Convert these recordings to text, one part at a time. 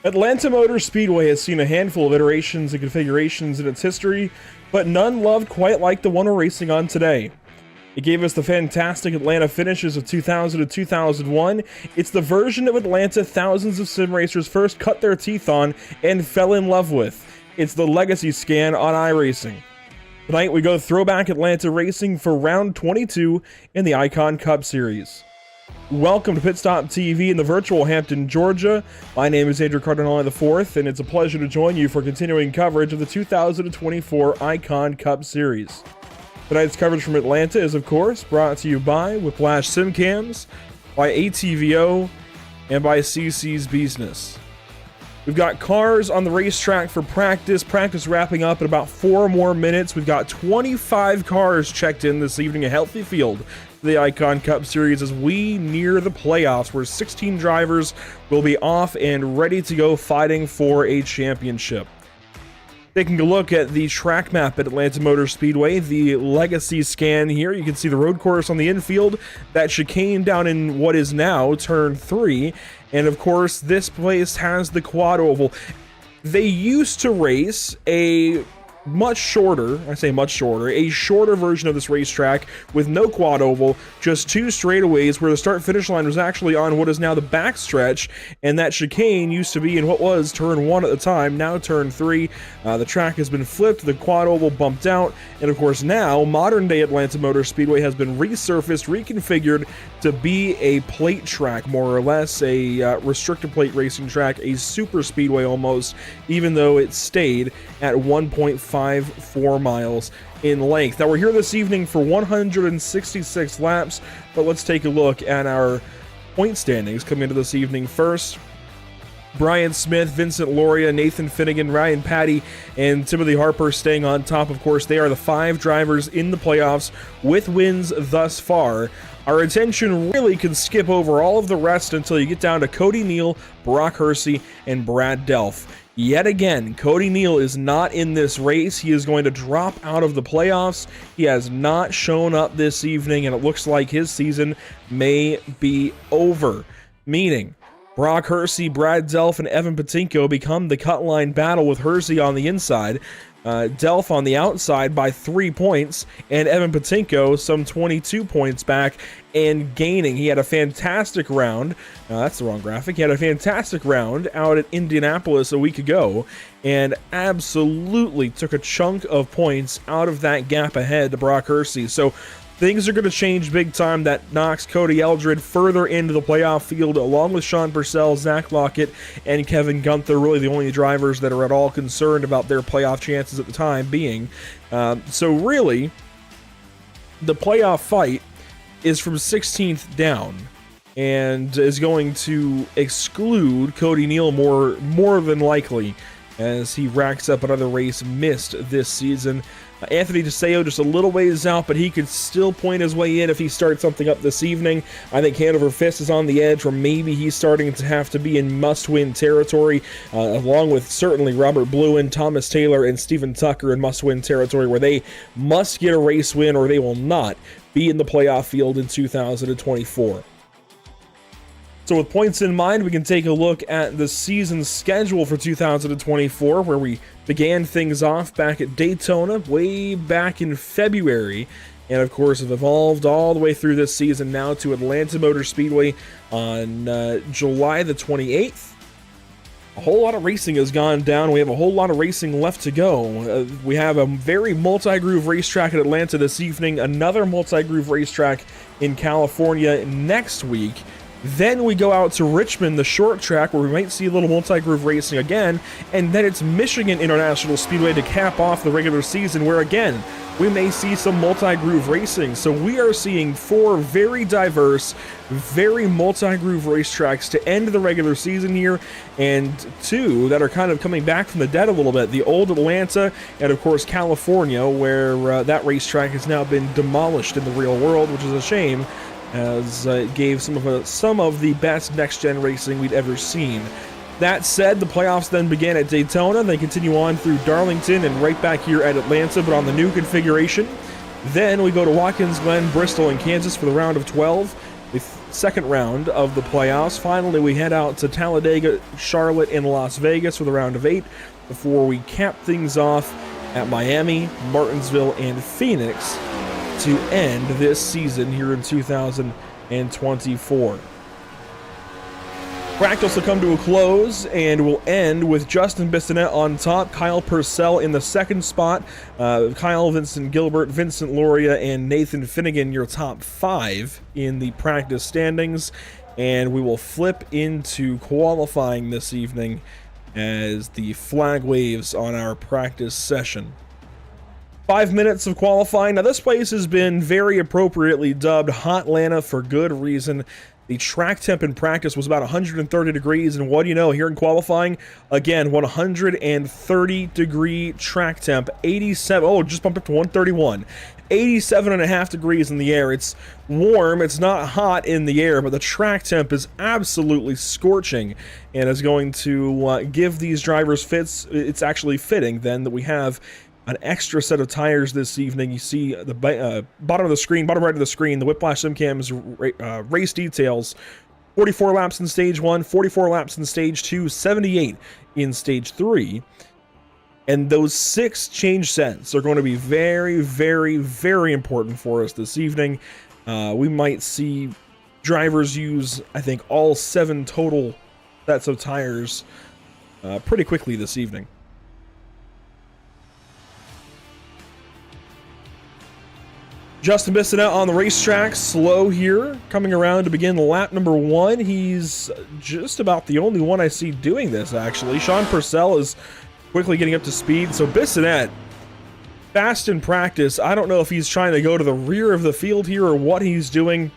Atlanta Motor Speedway has seen a handful of iterations and configurations in its history, but none loved quite like the one we're racing on today. It gave us the fantastic Atlanta finishes of 2000 to 2001. It's the version of Atlanta thousands of sim racers first cut their teeth on and fell in love with. It's the legacy scan on iRacing. Tonight we go throwback Atlanta racing for round 22 in the Icon Cup Series. Welcome to Pit Stop TV in the virtual Hampton, Georgia. My name is Andrew Cardinale IV, and it's a pleasure to join you for continuing coverage of the 2024 Icon Cup Series. Tonight's coverage from Atlanta is, of course, brought to you by Whiplash Simcams, by ATVO, and by CC's Business. We've got cars on the racetrack for practice. Practice wrapping up in about 4 more minutes. We've got 25 cars checked in this evening, a healthy field for the Icon Cup Series as we near the playoffs, where 16 drivers will be off and ready to go fighting for a championship. Taking a look at the track map at Atlanta Motor Speedway, the legacy scan here, you can see the road course on the infield, that chicane down in what is now turn 3, and of course this place has the quad oval. They used to race a much shorter version of this racetrack with no quad oval, just 2 straightaways where the start-finish line was actually on what is now the backstretch, and that chicane used to be in what was turn 1 at the time, now turn 3. The track has been flipped, the quad oval bumped out, and of course now modern-day Atlanta Motor Speedway has been resurfaced, reconfigured to be a plate track, more or less, a restrictor plate racing track, a super speedway almost, even though it stayed at 1.54 miles in length. Now we're here this evening for 166 laps, but let's take a look at our point standings coming into this evening. First, Brian Smith, Vincent Loria, Nathan Finnegan, Ryan Patty, and Timothy Harper staying on top. Of course, they are the 5 drivers in the playoffs with wins thus far. Our attention really can skip over all of the rest until you get down to Cody Neal, Brock Hersey, and Brad Delph. Yet again, Cody Neal is not in this race. He is going to drop out of the playoffs. He has not shown up this evening, and it looks like his season may be over. Meaning, Brock Hersey, Brad Delph, and Evan Patinko become the cut line battle, with Hersey on the inside, Delph on the outside by 3 points, and Evan Patinko some 22 points back and gaining. He had a fantastic round. That's the wrong graphic. He had a fantastic round out at Indianapolis a week ago and absolutely took a chunk of points out of that gap ahead to Brock Hersey. So things are going to change big time. That knocks Cody Eldred further into the playoff field, along with Sean Purcell, Zach Lockett, and Kevin Gunther, really the only drivers that are at all concerned about their playoff chances at the time being. So really, the playoff fight is from 16th down and is going to exclude Cody Neal more than likely, as he racks up another race missed this season. Anthony DeSeo just a little ways out, but he could still point his way in if he starts something up this evening. I think Hanover Fist is on the edge, or maybe he's starting to have to be in must-win territory, along with certainly Robert Bluen, Thomas Taylor, and Stephen Tucker in must-win territory, where they must get a race win or they will not be in the playoff field in 2024. So with points in mind, we can take a look at the season schedule for 2024, where we began things off back at Daytona way back in February, and of course have evolved all the way through this season now to Atlanta Motor Speedway on July the 28th. A whole lot of racing has gone down. We have a whole lot of racing left to go. We have a very multi-groove racetrack at Atlanta this evening, another multi-groove racetrack in California next week. Then we go out to Richmond, the short track, where we might see a little multi-groove racing again, and then it's Michigan International Speedway to cap off the regular season, where again, we may see some multi-groove racing. So we are seeing 4 very diverse, very multi-groove racetracks to end the regular season here, and 2 that are kind of coming back from the dead a little bit. The old Atlanta, and of course California, where that racetrack has now been demolished in the real world, which is a shame, as it gave some of the best next-gen racing we'd ever seen. That said, the playoffs then began at Daytona. They continue on through Darlington and right back here at Atlanta, but on the new configuration. Then we go to Watkins Glen, Bristol, and Kansas for the round of 12. second round of the playoffs. Finally, we head out to Talladega, Charlotte, and Las Vegas with a round of 8 before we cap things off at Miami, Martinsville, and Phoenix to end this season here in 2024. Practice will come to a close, and we'll end with Justin Bissonette on top, Kyle Purcell in the second spot, Kyle, Vincent Gilbert, Vincent Loria, and Nathan Finnegan, your top 5 in the practice standings. And we will flip into qualifying this evening as the flag waves on our practice session. 5 minutes of qualifying. Now, this place has been very appropriately dubbed Hotlanta for good reason. The track temp in practice was about 130 degrees, and what do you know, here in qualifying, again, 130 degree track temp, 87, oh, just bumped up to 131, 87.5 degrees in the air. It's warm, it's not hot in the air, but the track temp is absolutely scorching and is going to give these drivers fits. It's actually fitting then that we have an extra set of tires this evening. You see the bottom of the screen, bottom right of the screen, the Whiplash SimCam's race details. 44 laps in stage 1, 44 laps in stage 2, 78 in stage 3. And those 6 change sets are going to be very, very, very important for us this evening. We might see drivers use, I think, all 7 total sets of tires pretty quickly this evening. Justin Bissonette on the racetrack, slow here, coming around to begin lap number 1. He's just about the only one I see doing this, actually. Sean Purcell is quickly getting up to speed. So Bissonette, fast in practice. I don't know if he's trying to go to the rear of the field here or what he's doing.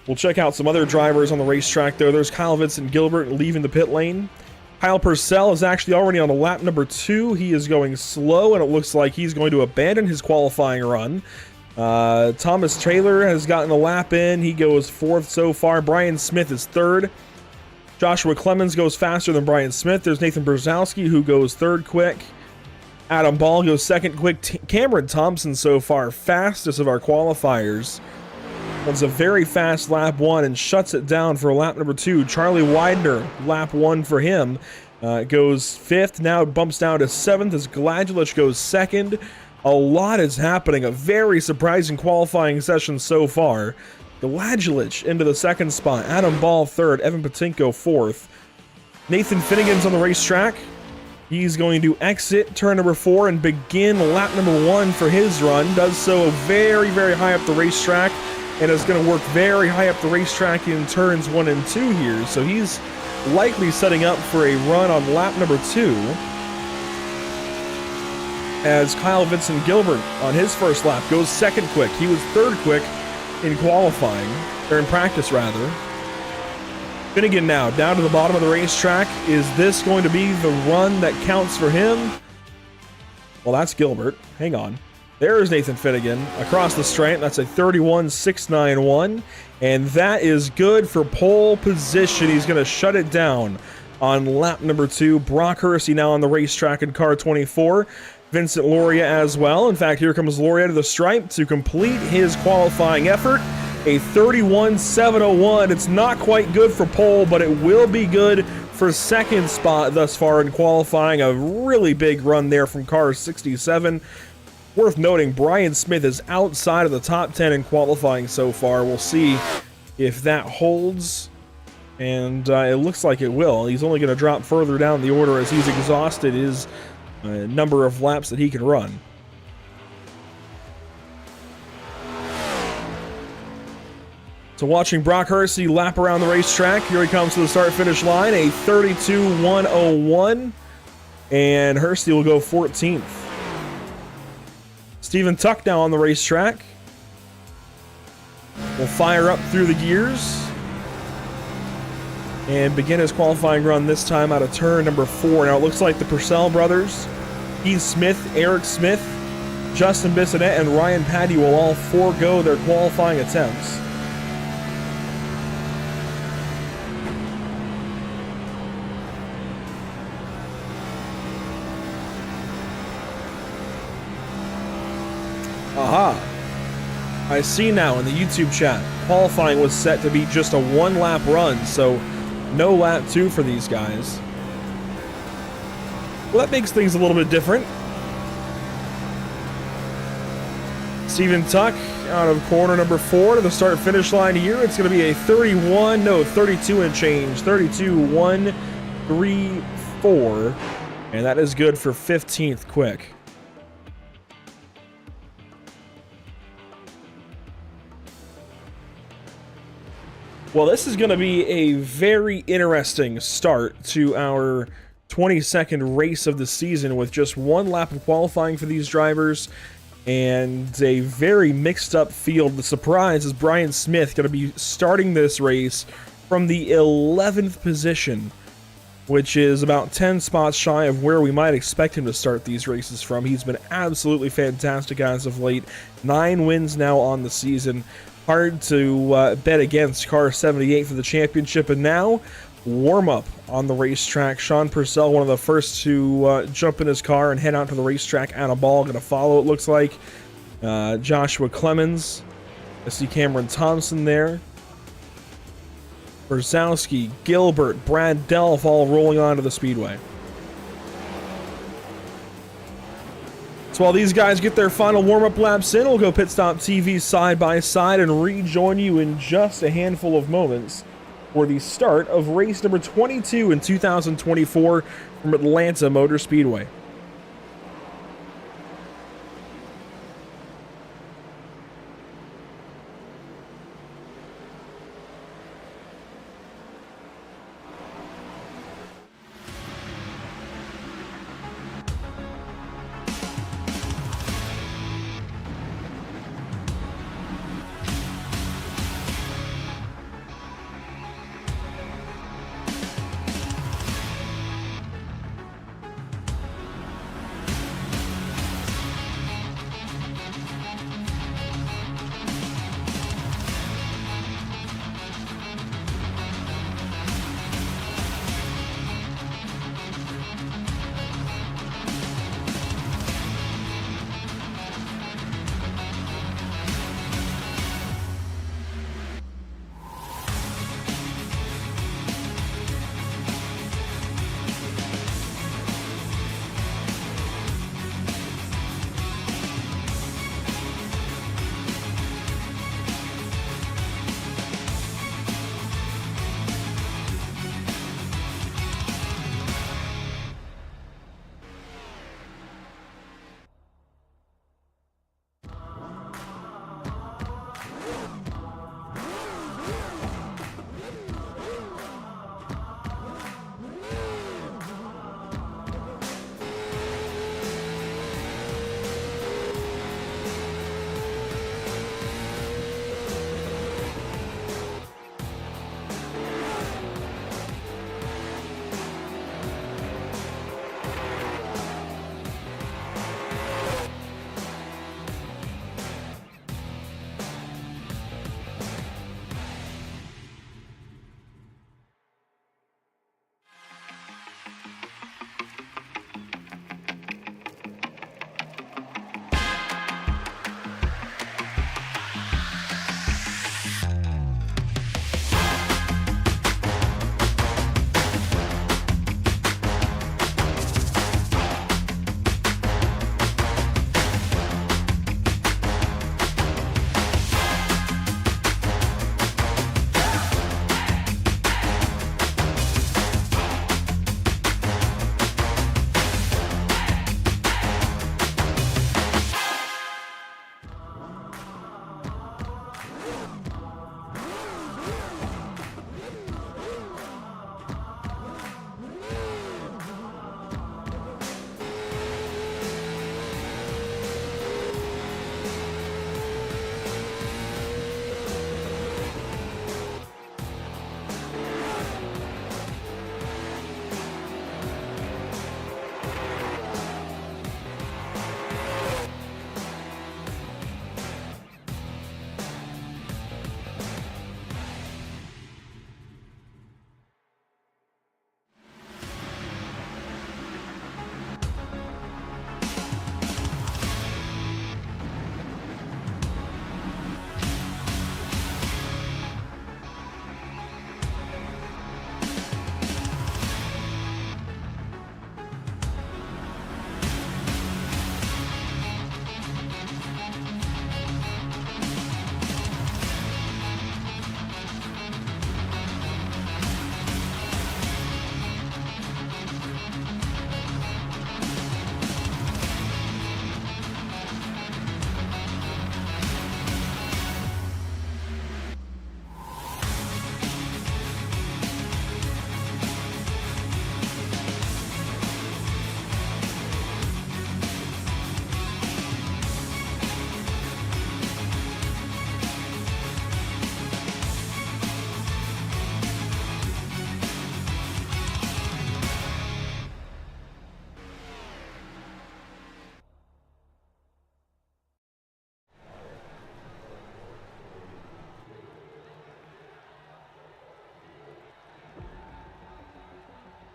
We'll check out some other drivers on the racetrack, though. There's Kyle Vincent Gilbert leaving the pit lane. Kyle Purcell is actually already on the lap number 2. He is going slow, and it looks like he's going to abandon his qualifying run. Thomas Taylor has gotten a lap in. He goes 4th so far. Brian Smith is 3rd. Joshua Clemens goes faster than Brian Smith. There's Nathan Brzezowski, who goes 3rd quick. Adam Ball goes 2nd quick. Cameron Thompson so far fastest of our qualifiers. Runs a very fast lap 1 and shuts it down for lap number 2. Charlie Widener, lap 1 for him, goes 5th. Now it bumps down to 7th as Gladjulich goes 2nd. A lot is happening. A very surprising qualifying session so far. Gladjulich into the 2nd spot. Adam Ball 3rd. Evan Patinko 4th. Nathan Finnegan's on the racetrack. He's going to exit turn number 4 and begin lap number 1 for his run. Does so very, very high up the racetrack and is going to work very high up the racetrack in turns 1 and 2 here. So he's likely setting up for a run on lap number 2. As Kyle Vincent Gilbert on his first lap goes 2nd quick. He was 3rd quick in qualifying, or in practice rather. Finnegan now down to the bottom of the racetrack. Is this going to be the run that counts for him? Well, that's Gilbert. Hang on. There's Nathan Finnegan across the stripe. That's a 31.691, and that is good for pole position. He's going to shut it down on lap number 2. Brock Hersey now on the racetrack in car 24. Vincent Loria as well. In fact, here comes Loria to the stripe to complete his qualifying effort. A 31.701. It's not quite good for pole, but it will be good for 2nd spot thus far in qualifying. A really big run there from car 67. Worth noting, Brian Smith is outside of the top 10 in qualifying so far. We'll see if that holds, and it looks like it will. He's only going to drop further down the order as he's exhausted his number of laps that he can run. So watching Brock Hersey lap around the racetrack. Here he comes to the start-finish line, a 32.101, and Hersey will go 14th. Stephen Tuck now on the racetrack. Will fire up through the gears and begin his qualifying run, this time out of turn number 4. Now it looks like the Purcell brothers, Keith Smith, Eric Smith, Justin Bissonette, and Ryan Patty will all forego their qualifying attempts. Aha! I see now in the YouTube chat, qualifying was set to be just a 1-lap run, so no lap 2 for these guys. Well, that makes things a little bit different. Steven Tuck out of corner number 4 to the start-finish line here. It's going to be a 32 and change. 32.134. And that is good for 15th quick. Well, this is going to be a very interesting start to our 22nd race of the season with just 1 lap of qualifying for these drivers and a very mixed up field. The surprise is Brian Smith going to be starting this race from the 11th position, which is about 10 spots shy of where we might expect him to start these races from. He's been absolutely fantastic as of late. 9 wins now on the season. Hard to bet against car 78 for the championship. And now, warm-up on the racetrack. Sean Purcell, one of the first to jump in his car and head out to the racetrack. Anna Ball going to follow, it looks like. Joshua Clemens. I see Cameron Thompson there. Brzezowski, Gilbert, Brad Delph all rolling onto the speedway. So while these guys get their final warm-up laps in, we'll go Pit Stop TV side by side and rejoin you in just a handful of moments for the start of race number 22 in 2024 from Atlanta Motor Speedway.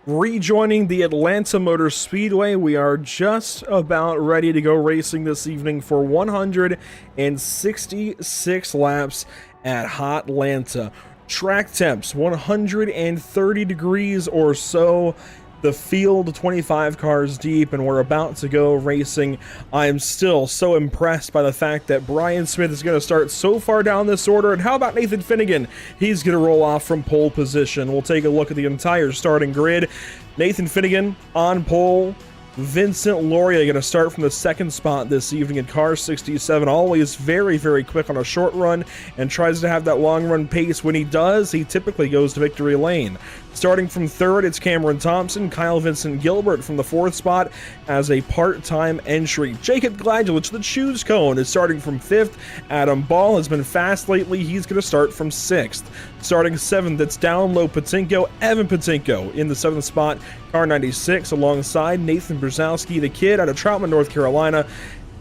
Rejoining the Atlanta Motor Speedway, we are just about ready to go racing this evening for 166 laps at Hotlanta. Track temps 130 degrees or so. The field 25 cars deep, and we're about to go racing. I am still so impressed by the fact that Brian Smith is going to start so far down this order. And how about Nathan Finnegan? He's going to roll off from pole position. We'll take a look at the entire starting grid. Nathan Finnegan on pole. Vincent Loria going to start from the second spot this evening in car 67. Always very, very quick on a short run and tries to have that long run pace. When he does, he typically goes to victory lane. Starting from third, it's Cameron Thompson. Kyle Vincent Gilbert from the fourth spot as a part-time entry. Jacob Gladulich, the choose cone, is starting from fifth. Adam Ball has been fast lately. He's going to start from sixth. Starting seventh, it's down low Patinko. Evan Patinko in the seventh spot. Car 96 alongside Nathan Brzezowski, the kid out of Troutman, North Carolina,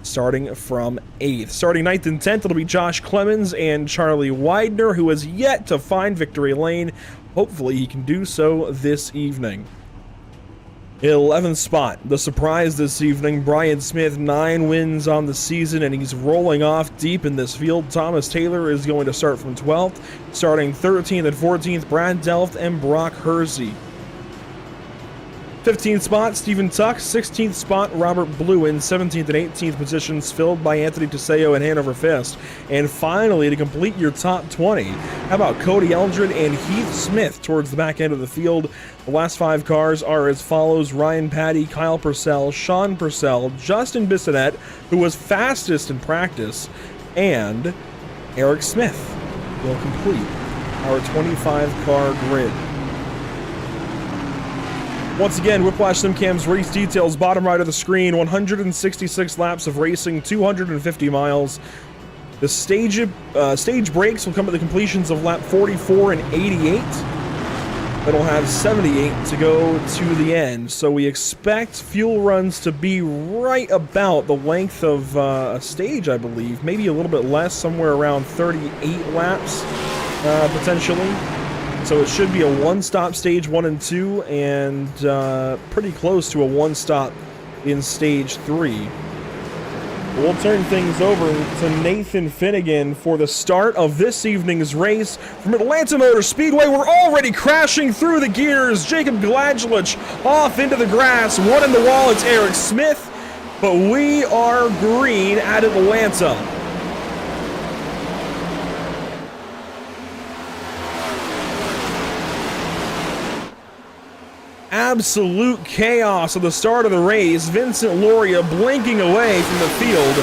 starting from 8th. Starting 9th and 10th, it'll be Josh Clemens and Charlie Widener, who has yet to find victory lane. Hopefully he can do so this evening. 11th spot, the surprise this evening, Brian Smith, 9 wins on the season, and he's rolling off deep in this field. Thomas Taylor is going to start from 12th. Starting 13th and 14th, Brad Delft and Brock Hersey. 15th spot, Stephen Tuck. 16th spot, Robert Blewin. 17th and 18th positions filled by Anthony Teseo and Hanover Fist. And finally, to complete your top 20, how about Cody Eldred and Heath Smith towards the back end of the field? The last 5 cars are as follows: Ryan Patty, Kyle Purcell, Sean Purcell, Justin Bissonette, who was fastest in practice, and Eric Smith will complete our 25-car grid. Once again, Whiplash SimCam's race details, bottom right of the screen, 166 laps of racing, 250 miles. The stage breaks will come at the completions of lap 44 and 88. That'll have 78 to go to the end. So we expect fuel runs to be right about the length of a stage, I believe. Maybe a little bit less, somewhere around 38 laps, potentially. So it should be a one-stop stage 1 and 2, and pretty close to a one-stop in stage 3. We'll turn things over to Nathan Finnegan for the start of this evening's race from Atlanta Motor Speedway. We're already crashing through the gears. Jacob Gladulich off into the grass. One in the wall, it's Eric Smith. But we are green at Atlanta. Absolute chaos at the start of the race. Vincent Loria blinking away from the field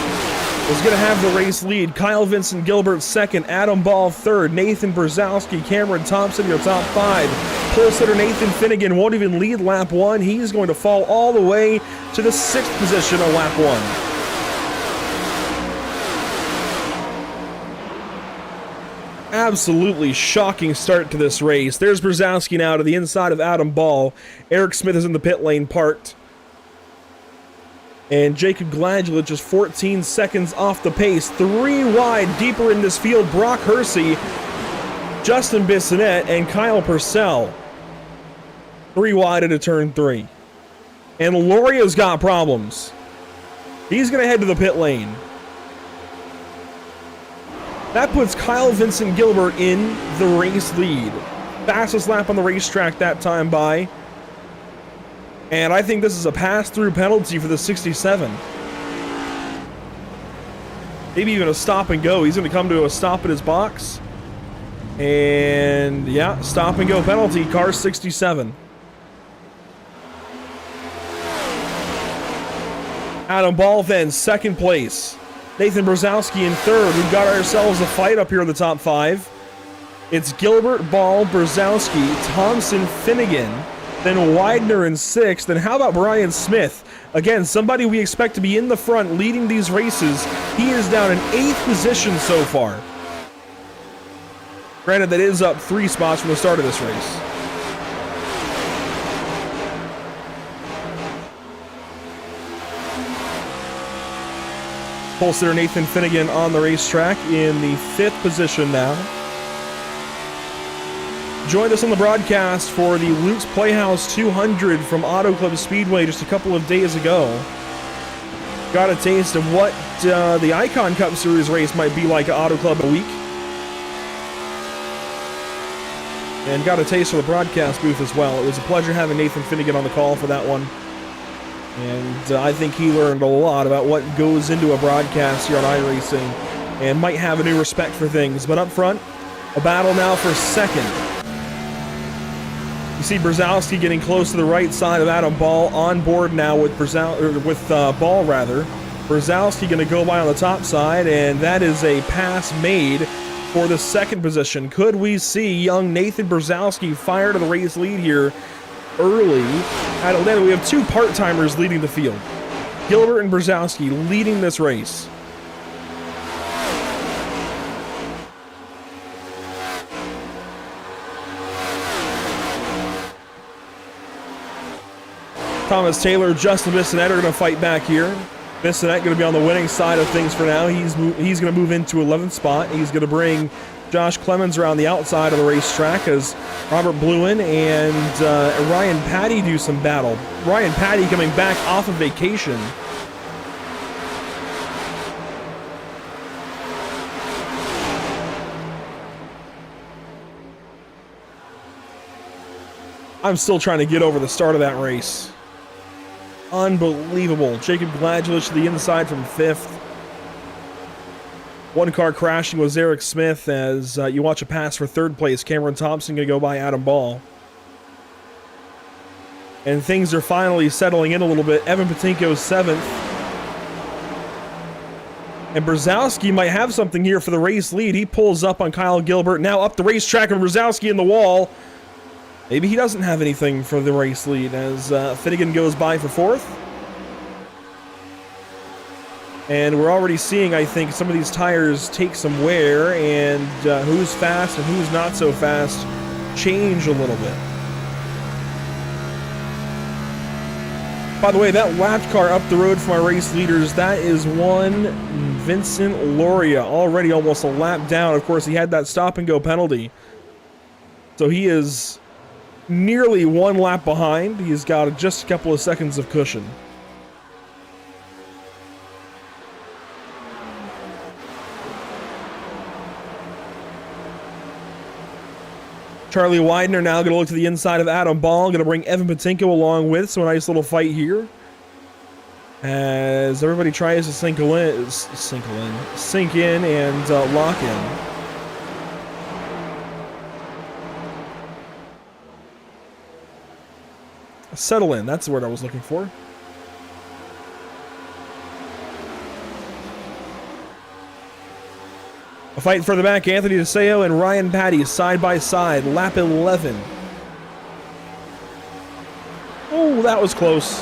is going to have the race lead. Kyle Vincent Gilbert second, Adam Ball third, Nathan Brzezowski, Cameron Thompson your top 5. Pole sitter Nathan Finnegan won't even lead lap 1. He's going to fall all the way to the 6th position on lap 1. Absolutely shocking start to this race. There's Brzezowski now to the inside of Adam Ball. Eric Smith is in the pit lane parked. And Jacob Gladulich is 14 seconds off the pace. 3 wide deeper in this field. Brock Hersey, Justin Bissonette, and Kyle Purcell. 3 wide into turn 3. And Loria's got problems. He's going to head to the pit lane. That puts Kyle Vincent Gilbert in the race lead. Fastest lap on the racetrack that time by. And I think this is a pass-through penalty for the 67. Maybe even a stop and go. He's going to come to a stop at his box. And yeah, stop and go penalty, car 67. Adam Ball then, second place. Nathan Brzezowski in third. We've got ourselves a fight up here in the top 5. It's Gilbert, Ball, Brzezowski, Thompson, Finnegan, then Widener in 6th. And how about Brian Smith? Again, somebody we expect to be in the front leading these races. He is down in 8th position so far. Granted, that is up 3 spots from the start of this race. Pole sitter Nathan Finnegan on the racetrack in the 5th position now. joined us on the broadcast for the Luke's Playhouse 200 from Auto Club Speedway just a couple of days ago. Got a taste of what the Icon Cup Series race might be like at Auto Club a week. And got a taste of the broadcast booth as well. It was a pleasure having Nathan Finnegan on the call for that one. And I think he learned a lot about what goes into a broadcast here on iRacing and might have a new respect for things. But up front, a battle now for second. You see Brzezowski getting close to the right side of Adam Ball, on board now with Ball rather. Brzezowski going to go by on the top side, and that is a pass made for the second position. Could we see young Nathan Brzezowski fire to the race lead here early at Atlanta? We have two part-timers leading the field. Gilbert and Brzezowski leading this race. Thomas Taylor, Justin Bissonette are going to fight back here. Bissonette going to be on the winning side of things for now. He's going to move into 11th spot. He's going to bring Josh Clemens around the outside of the racetrack as Robert Bluen and Ryan Patty do some battle. Ryan Patty coming back off of vacation. I'm still trying to get over the start of that race. Unbelievable. Jacob Gladulich to the inside from 5th. One car crashing was Eric Smith as you watch a pass for 3rd place. Cameron Thompson going to go by Adam Ball. And things are finally settling in a little bit. Evan Patinko's 7th. And Brzezowski might have something here for the race lead. He pulls up on Kyle Gilbert. Now up the racetrack and Brzezowski in the wall. Maybe he doesn't have anything for the race lead as Finnegan goes by for 4th. And we're already seeing, I think, some of these tires take some wear, and who's fast and who's not so fast change a little bit. By the way, that lapped car up the road from our race leaders, that is one Vincent Loria, already almost a lap down. Of course, he had that stop-and-go penalty. So he is nearly one lap behind. He's got just a couple of seconds of cushion. Charlie Widener now going to look to the inside of Adam Ball. Going to bring Evan Patinko along with. So a nice little fight here. As everybody tries to sink in and lock in. Settle in, that's the word I was looking for. A fight further back, Anthony DeSeo and Ryan Patty side by side, lap 11. Oh, that was close.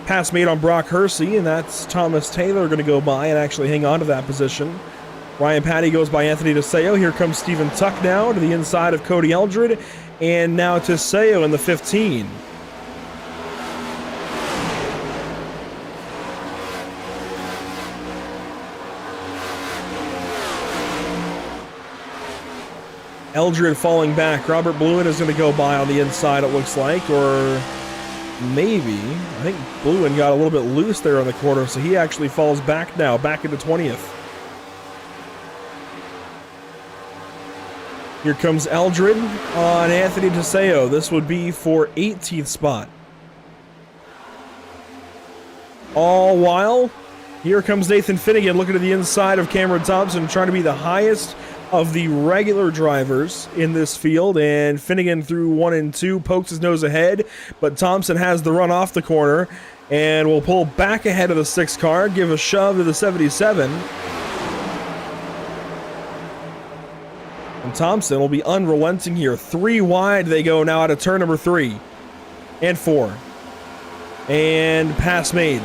Pass made on Brock Hersey, and that's Thomas Taylor going to go by and actually hang on to that position. Ryan Patty goes by Anthony DeSeo. Here comes Stephen Tuck now to the inside of Cody Eldred. And now DeSeo in the 15. Eldred falling back. Robert Bluen is going to go by on the inside, it looks like. Or maybe. I think Bluen got a little bit loose there on the corner, so he actually falls back now, back into 20th. Here comes Eldred on Anthony DeSeo. This would be for 18th spot. All while, here comes Nathan Finnegan looking to the inside of Cameron Thompson, trying to be the highest of the regular drivers in this field. And Finnegan through 1 and 2 pokes his nose ahead, but Thompson has the run off the corner and will pull back ahead of the 6 car, give a shove to the 77. And Thompson will be unrelenting here. 3 wide they go now out of turn number 3 and 4. And pass made.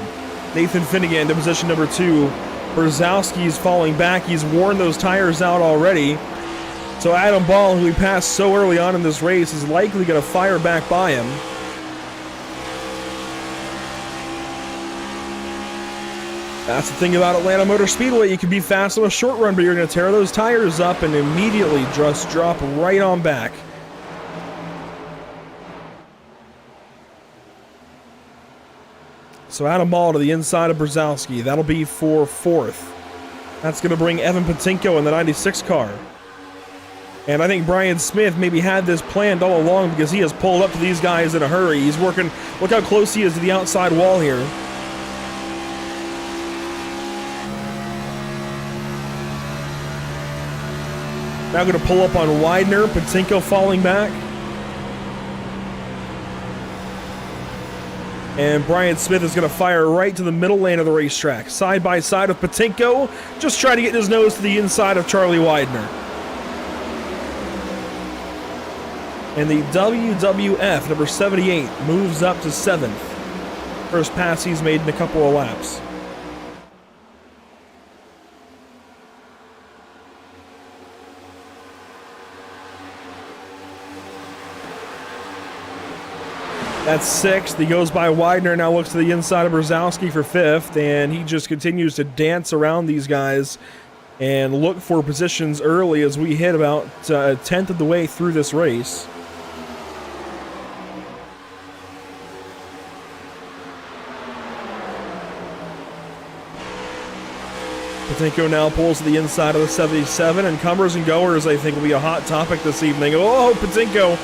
Nathan Finnegan to position number 2. Brzezowski's falling back. He's worn those tires out already. So Adam Ball, who he passed so early on in this race, is likely going to fire back by him. That's the thing about Atlanta Motor Speedway. You can be fast on a short run, but you're going to tear those tires up and immediately just drop right on back. So Adam Ball to the inside of Brzezowski. That'll be for 4th. That's going to bring Evan Patinko in the 96 car. And I think Brian Smith maybe had this planned all along because he has pulled up to these guys in a hurry. He's working. Look how close he is to the outside wall here. Now going to pull up on Widener. Patinko falling back. And Brian Smith is going to fire right to the middle lane of the racetrack. Side by side with Patinko. Just trying to get his nose to the inside of Charlie Widener. And the WWF, number 78, moves up to 7th. First pass he's made in a couple of laps. That's 6th. He goes by Widener, now looks to the inside of Brzezowski for 5th, and he just continues to dance around these guys and look for positions early as we hit about a 10th of the way through this race. Patinko now pulls to the inside of the 77, and comers and goers, I think, will be a hot topic this evening. Oh, Patinko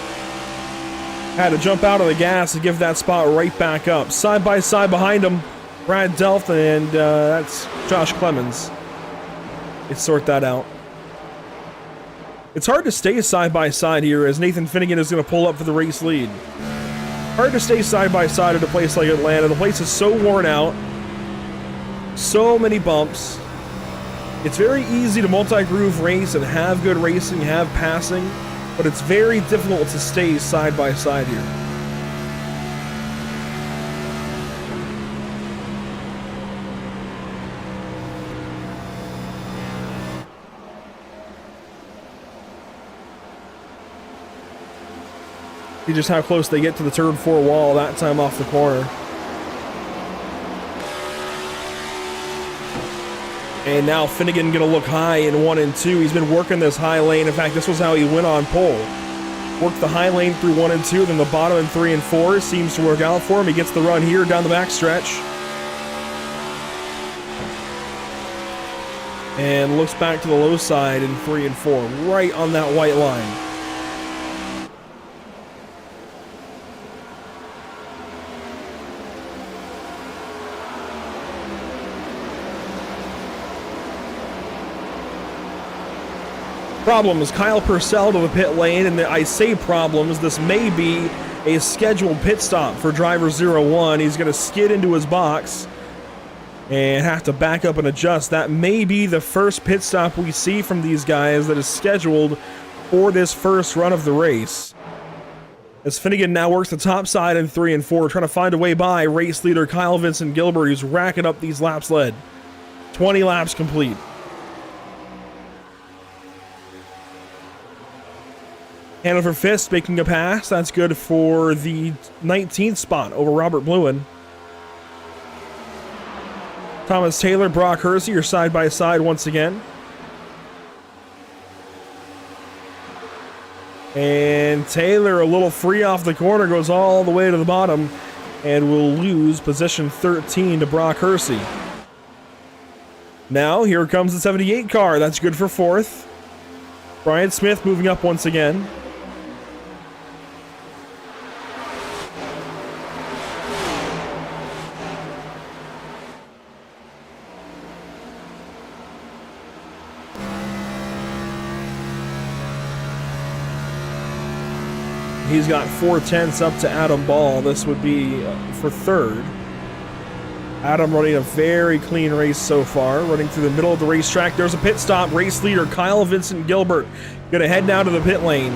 had to jump out of the gas to give that spot right back up. Side by side behind him, Brad Delft, and that's Josh Clemens. Let's sort that out. It's hard to stay side by side here as Nathan Finnegan is going to pull up for the race lead. Hard to stay side by side at a place like Atlanta. The place is so worn out. So many bumps. It's very easy to multi-groove race and have good racing, have passing, but it's very difficult to stay side by side here. See just how close they get to the turn 4 wall, that time off the corner. And now Finnegan going to look high in 1 and 2. He's been working this high lane. In fact, this was how he went on pole. Worked the high lane through 1 and 2, then the bottom in 3 and 4. Seems to work out for him. He gets the run here down the backstretch. And looks back to the low side in 3 and 4. Right on that white line. Problems. Kyle Purcell to the pit lane, and I say problems. This may be a scheduled pit stop for driver 01. He's going to skid into his box and have to back up and adjust. That may be the first pit stop we see from these guys that is scheduled for this first run of the race. As Finnegan now works the top side in 3 and 4, trying to find a way by race leader Kyle Vincent Gilbert, who's racking up these laps led. 20 laps complete. Hanover Fist making a pass. That's good for the 19th spot over Robert Bluen. Thomas Taylor, Brock Hersey are side by side once again. And Taylor, a little free off the corner, goes all the way to the bottom and will lose position 13 to Brock Hersey. Now, here comes the 78 car. That's good for 4th. Brian Smith moving up once again. He's got 4/10 up to Adam Ball. This would be for 3rd. Adam running a very clean race so far, running through the middle of the racetrack. There's a pit stop. Race leader Kyle Vincent Gilbert going to head now to the pit lane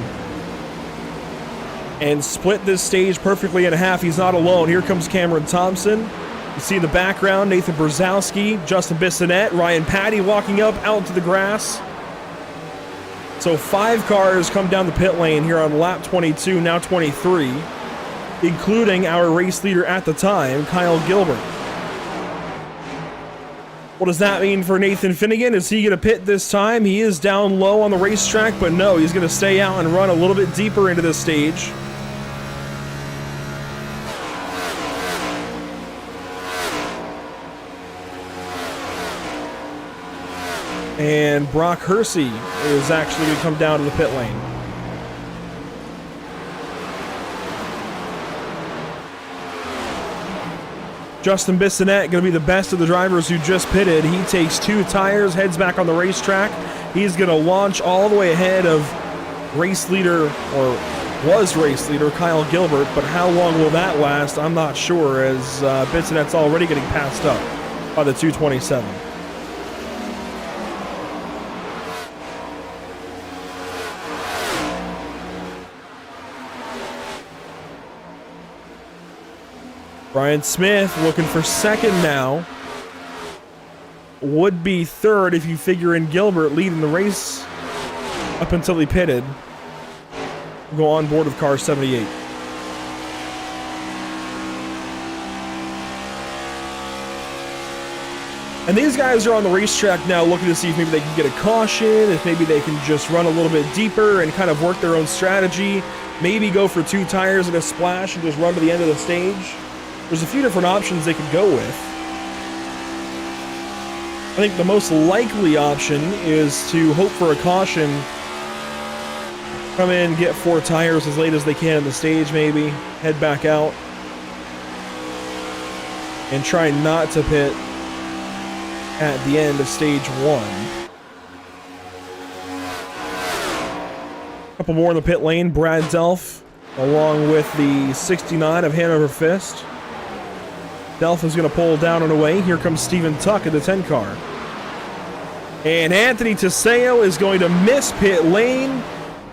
and split this stage perfectly in half. He's not alone. Here comes Cameron Thompson. You see in the background Nathan Brzezowski, Justin Bissonette, Ryan Patty walking up out to the grass. So 5 cars come down the pit lane here on lap 22, now 23, including our race leader at the time, Kyle Gilbert. What does that mean for Nathan Finnegan? Is he going to pit this time? He is down low on the racetrack, but no, he's going to stay out and run a little bit deeper into this stage. And Brock Hersey is actually going to come down to the pit lane. Justin Bissonnette going to be the best of the drivers who just pitted. He takes 2 tires, heads back on the racetrack. He's going to launch all the way ahead of race leader, or was race leader, Kyle Gilbert. But how long will that last? I'm not sure, as Bissonnette's already getting passed up by the 227. Brian Smith looking for second now. Would be third if you figure in Gilbert leading the race up until he pitted. Go on board with car 78. And these guys are on the racetrack now looking to see if maybe they can get a caution, if maybe they can just run a little bit deeper and kind of work their own strategy. Maybe go for 2 tires and a splash and just run to the end of the stage. There's a few different options they could go with. I think the most likely option is to hope for a caution. Come in, get 4 tires as late as they can in the stage maybe. Head back out. And try not to pit at the end of stage 1. A couple more in the pit lane. Brad Delph along with the 69 of Hanover Fist. Delph is going to pull down and away. Here comes Stephen Tuck in the 10 car. And Anthony Teseo is going to miss pit lane.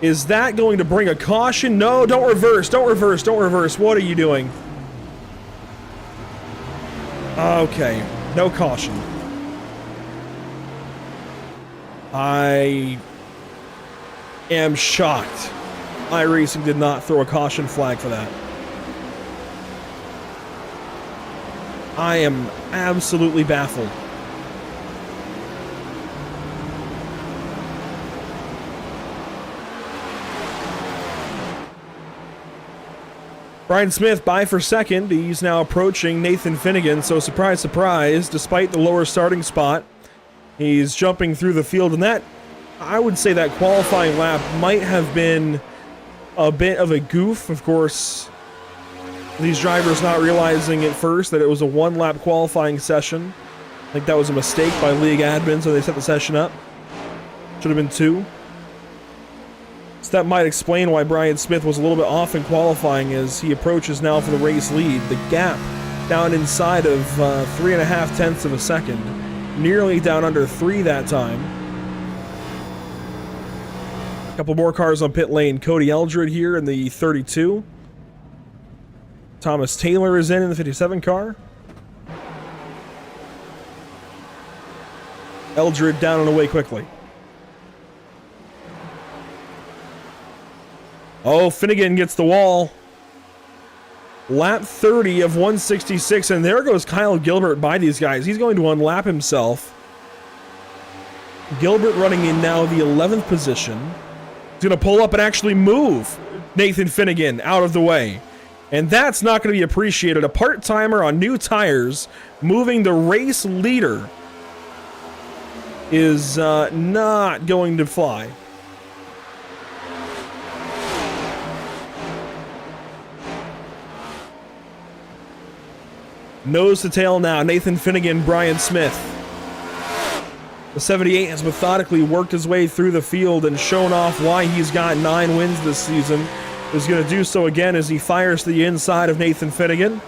Is that going to bring a caution? No, don't reverse, don't reverse, don't reverse. What are you doing? Okay, no caution. I am shocked. iRacing did not throw a caution flag for that. I am absolutely baffled. Brian Smith by for second. He's now approaching Nathan Finnegan, so surprise, surprise, despite the lower starting spot, he's jumping through the field, and that, I would say that qualifying lap might have been a bit of a goof. Of course, these drivers not realizing at first that it was a 1-lap qualifying session. I think that was a mistake by league admins when they set the session up. Should have been 2. So that might explain why Brian Smith was a little bit off in qualifying as he approaches now for the race lead. The gap down inside of 3.5 tenths of a second. Nearly down under 3 that time. A couple more cars on pit lane. Cody Eldred here in the 32. Thomas Taylor is in the 57 car. Eldred down and away quickly. Oh, Finnegan gets the wall. Lap 30 of 166, and there goes Kyle Gilbert by these guys. He's going to unlap himself. Gilbert running in now the 11th position. He's going to pull up and actually move Nathan Finnegan out of the way. And that's not going to be appreciated. A part-timer on new tires moving the race leader is not going to fly. Nose to tail now. Nathan Finnegan, Brian Smith. The 78 has methodically worked his way through the field and shown off why he's got 9 wins this season. Is going to do so again as he fires to the inside of Nathan Finnegan.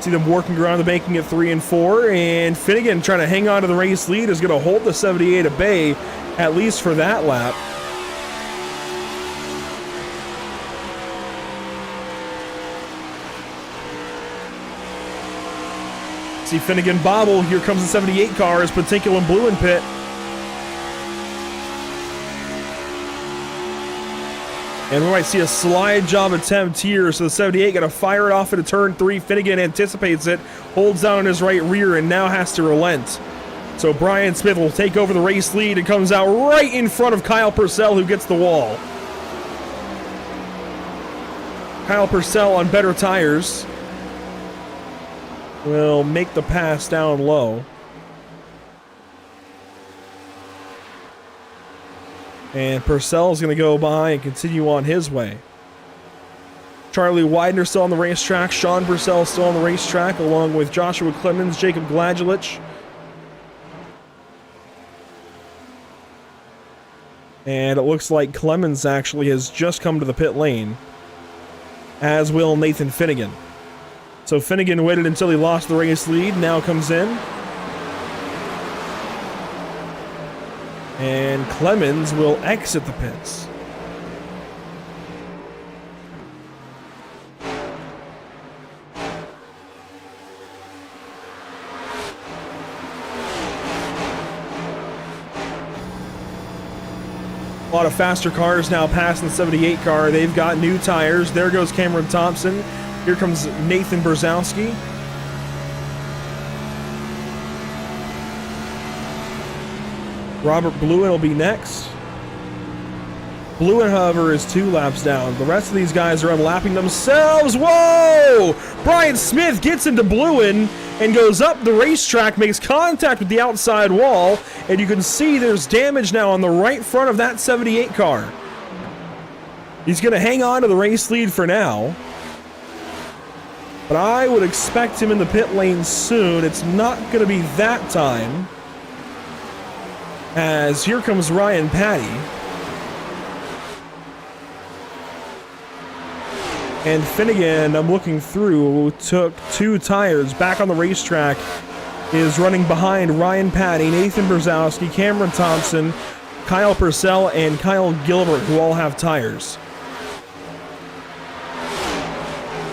See them working around the banking at 3 and 4, and Finnegan trying to hang on to the race lead is going to hold the 78 at bay, at least for that lap. See Finnegan bobble. Here comes the 78 car as Patinkin and Blue in pit. And we might see a slide job attempt here. So the 78 going to fire it off into turn 3. Finnegan anticipates it, holds down on his right rear, and now has to relent. So Brian Smith will take over the race lead and comes out right in front of Kyle Purcell, who gets the wall. Kyle Purcell on better tires will make the pass down low. And Purcell's going to go by and continue on his way. Charlie Widener still on the racetrack. Sean Purcell still on the racetrack, along with Joshua Clemens, Jacob Gladulich. And it looks like Clemens actually has just come to the pit lane, as will Nathan Finnegan. So Finnegan waited until he lost the race lead, now comes in. And Clemens will exit the pits. A lot of faster cars now passing the 78 car. They've got new tires. There goes Cameron Thompson. Here comes Nathan Brzezowski. Robert Bluen will be next. Bluen, however, is 2 laps down. The rest of these guys are unlapping themselves. Whoa! Brian Smith gets into Bluen and goes up the racetrack, makes contact with the outside wall, and you can see there's damage now on the right front of that 78 car. He's going to hang on to the race lead for now, but I would expect him in the pit lane soon. It's not going to be that time, as here comes Ryan Patty. And Finnegan, I'm looking through, took 2 tires. Back on the racetrack is running behind Ryan Patty, Nathan Brzezowski, Cameron Thompson, Kyle Purcell, and Kyle Gilbert, who all have tires.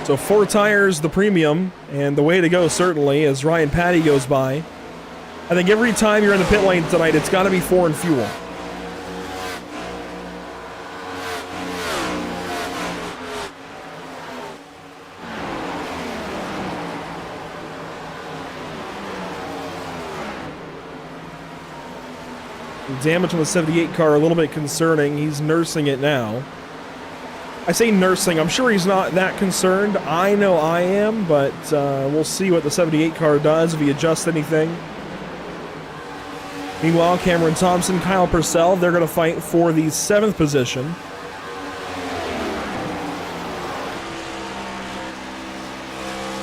So 4 tires, the premium, and the way to go certainly as Ryan Patty goes by. I think every time you're in the pit lane tonight, it's got to be foreign fuel. Damage on the 78 car, a little bit concerning. He's nursing it now. I say nursing, I'm sure he's not that concerned. I know I am, but we'll see what the 78 car does, if he adjusts anything. Meanwhile, Cameron Thompson, Kyle Purcell, they're going to fight for the 7th position.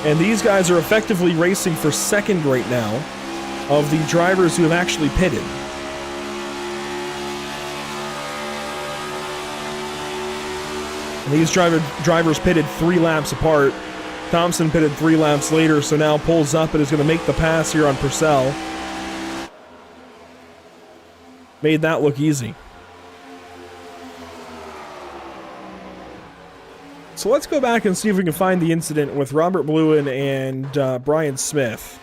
And these guys are effectively racing for 2nd right now of the drivers who have actually pitted. And these drivers pitted 3 laps apart. Thompson pitted 3 laps later, so now pulls up and is going to make the pass here on Purcell. Made that look easy. So let's go back and see if we can find the incident with Robert Bluen and Brian Smith.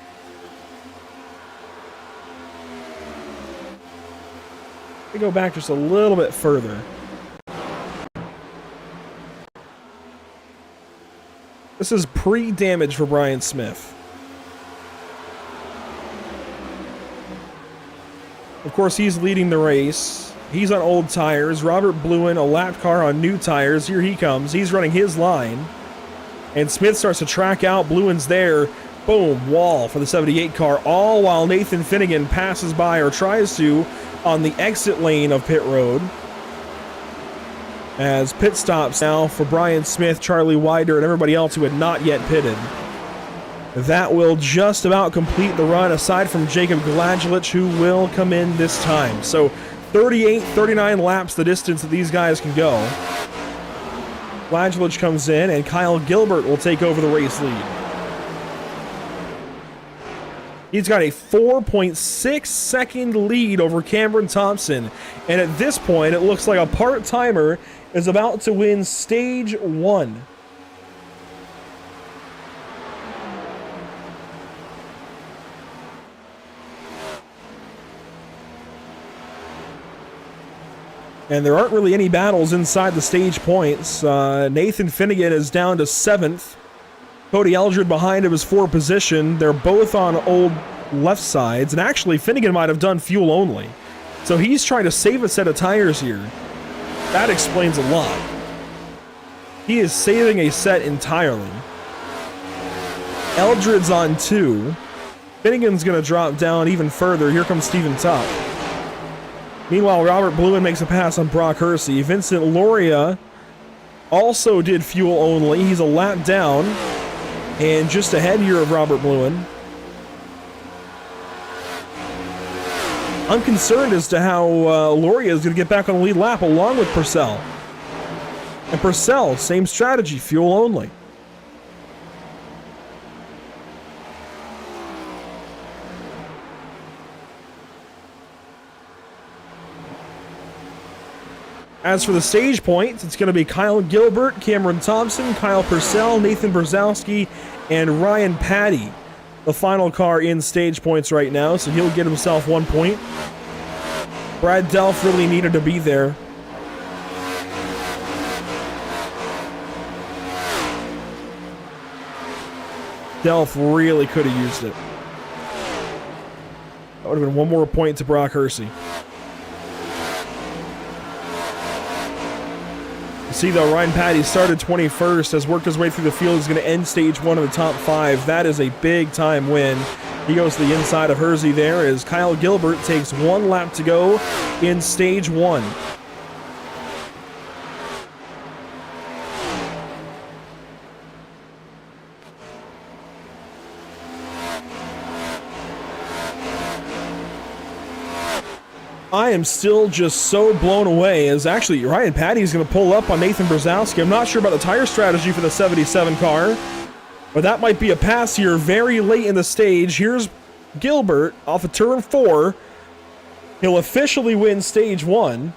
Let me go back just a little bit further. This is pre-damage for Brian Smith. Of course, he's leading the race. He's on old tires. Robert Bluen, a lap car on new tires. Here he comes. He's running his line. And Smith starts to track out. Bluen's there. Boom, wall for the 78 car. All while Nathan Finnegan passes by, or tries to, on the exit lane of pit road. As pit stops now for Brian Smith, Charlie Widener, and everybody else who had not yet pitted. That will just about complete the run, aside from Jacob Gladulich, who will come in this time. So 38, 39 laps the distance that these guys can go. Gladulich comes in, and Kyle Gilbert will take over the race lead. He's got a 4.6 second lead over Cameron Thompson. And at this point, it looks like a part-timer is about to win stage 1. And there aren't really any battles inside the stage points. Nathan Finnegan is down to 7th. Cody Eldred behind him is 4th position. They're both on old left sides. And actually, Finnegan might have done fuel only. So he's trying to save a set of tires here. That explains a lot. He is saving a set entirely. Eldred's on 2. Finnegan's going to drop down even further. Here comes Steven Tuck. Meanwhile, Robert Bluin makes a pass on Brock Hersey. Vincent Loria also did fuel only. He's a lap down and just ahead here of Robert Bluin. I'm concerned as to how Loria is going to get back on the lead lap along with Purcell. And Purcell, same strategy, fuel only. As for the stage points, it's going to be Kyle Gilbert, Cameron Thompson, Kyle Purcell, Nathan Brzezowski, and Ryan Patty. The final car in stage points right now, so he'll get himself 1 point. Brad Delph really needed to be there. Delph really could have used it. That would have been 1 more point to Brock Hersey. See though, Ryan Patty started 21st, has worked his way through the field. He's going to end stage 1 in the top 5. That is a big time win. He goes to the inside of Hersey there as Kyle Gilbert takes 1 lap to go in stage 1. I am still just so blown away as actually Ryan Patty is going to pull up on Nathan Brzezowski. I'm not sure about the tire strategy for the 77 car, but that might be a pass here very late in the stage. Here's Gilbert off of turn 4. He'll officially win stage 1.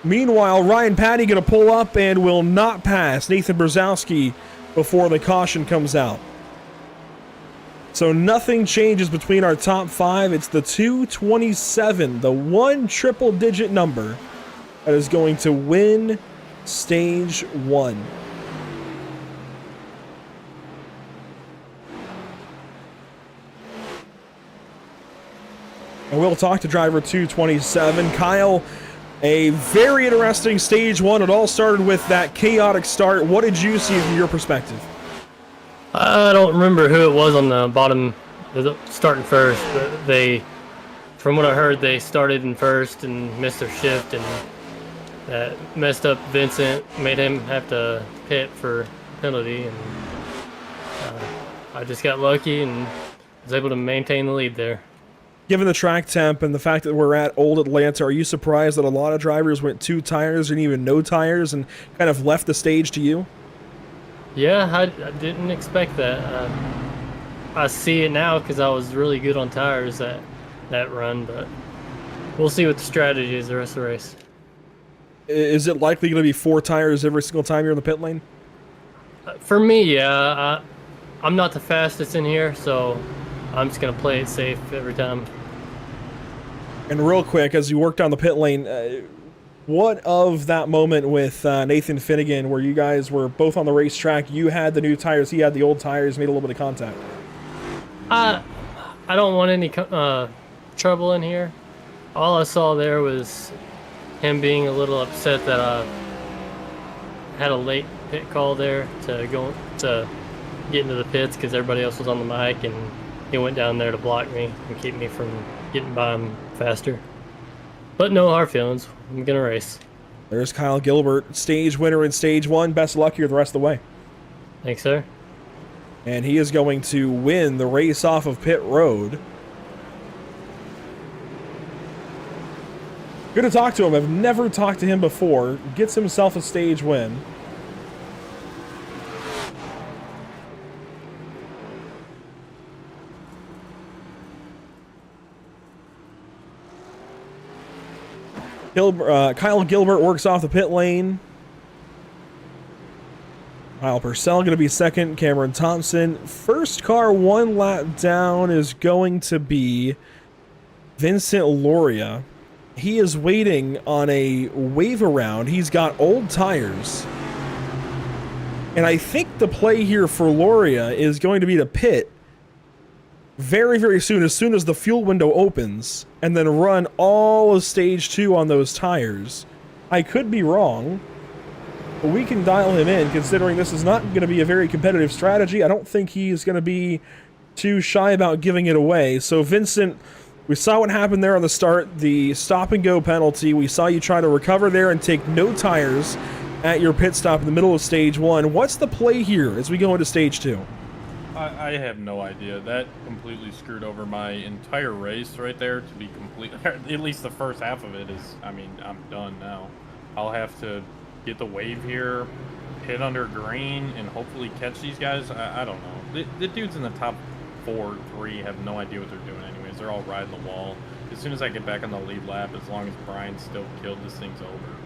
Meanwhile, Ryan Patty going to pull up and will not pass Nathan Brzezowski before the caution comes out. So nothing changes between our top 5. It's the 227, the 1 triple-digit number that is going to win stage 1. And we'll talk to driver 227, Kyle. A very interesting stage 1. It all started with that chaotic start. What did you see from your perspective? I don't remember who it was on the bottom, starting first, but from what I heard, they started in first and missed their shift, and that messed up Vincent, made him have to pit for penalty, and I just got lucky and was able to maintain the lead there. Given the track temp and the fact that we're at Old Atlanta, are you surprised that a lot of drivers went 2 tires and even no tires and kind of left the stage to you? Yeah, I didn't expect that. I see it now because I was really good on tires that run, but we'll see what the strategy is the rest of the race. Is it likely going to be 4 tires every single time you're in the pit lane? For me, yeah. I'm not the fastest in here, so I'm just going to play it safe every time. And real quick, as you work down the pit lane, what of that moment with Nathan Finnegan where you guys were both on the racetrack, you had the new tires, he had the old tires, made a little bit of contact? I don't want any trouble in here. All I saw there was him being a little upset that I had a late pit call there to get into the pits because everybody else was on the mic, and he went down there to block me and keep me from getting by him faster. But no hard feelings. I'm going to race. There's Kyle Gilbert, stage winner in stage 1. Best of luck here the rest of the way. Thanks, sir. And he is going to win the race off of pit road. Good to talk to him. I've never talked to him before. Gets himself a stage win. Kyle Gilbert works off the pit lane. Kyle Purcell going to be second. Cameron Thompson. First car 1 lap down is going to be Vincent Loria. He is waiting on a wave around. He's got old tires. And I think the play here for Loria is going to be to pit very, very soon as the fuel window opens, and then run all of stage 2 on those tires. I could be wrong, but we can dial him in, considering this is not going to be a very competitive strategy. I don't think he's going to be too shy about giving it away. So Vincent, we saw what happened there on the start, the stop and go penalty. We saw you try to recover there and take no tires at your pit stop in the middle of stage 1. What's the play here as we go into stage 2? I have no idea. That completely screwed over my entire race right there. To be complete, at least the first half of it is, I mean, I'm done now. I'll have to get the wave here, hit under green, and hopefully catch these guys. I don't know. The dudes in the top 4, 3 have no idea what they're doing anyways. They're all riding the wall. As soon as I get back on the lead lap, as long as Brian's still killed, this thing's over.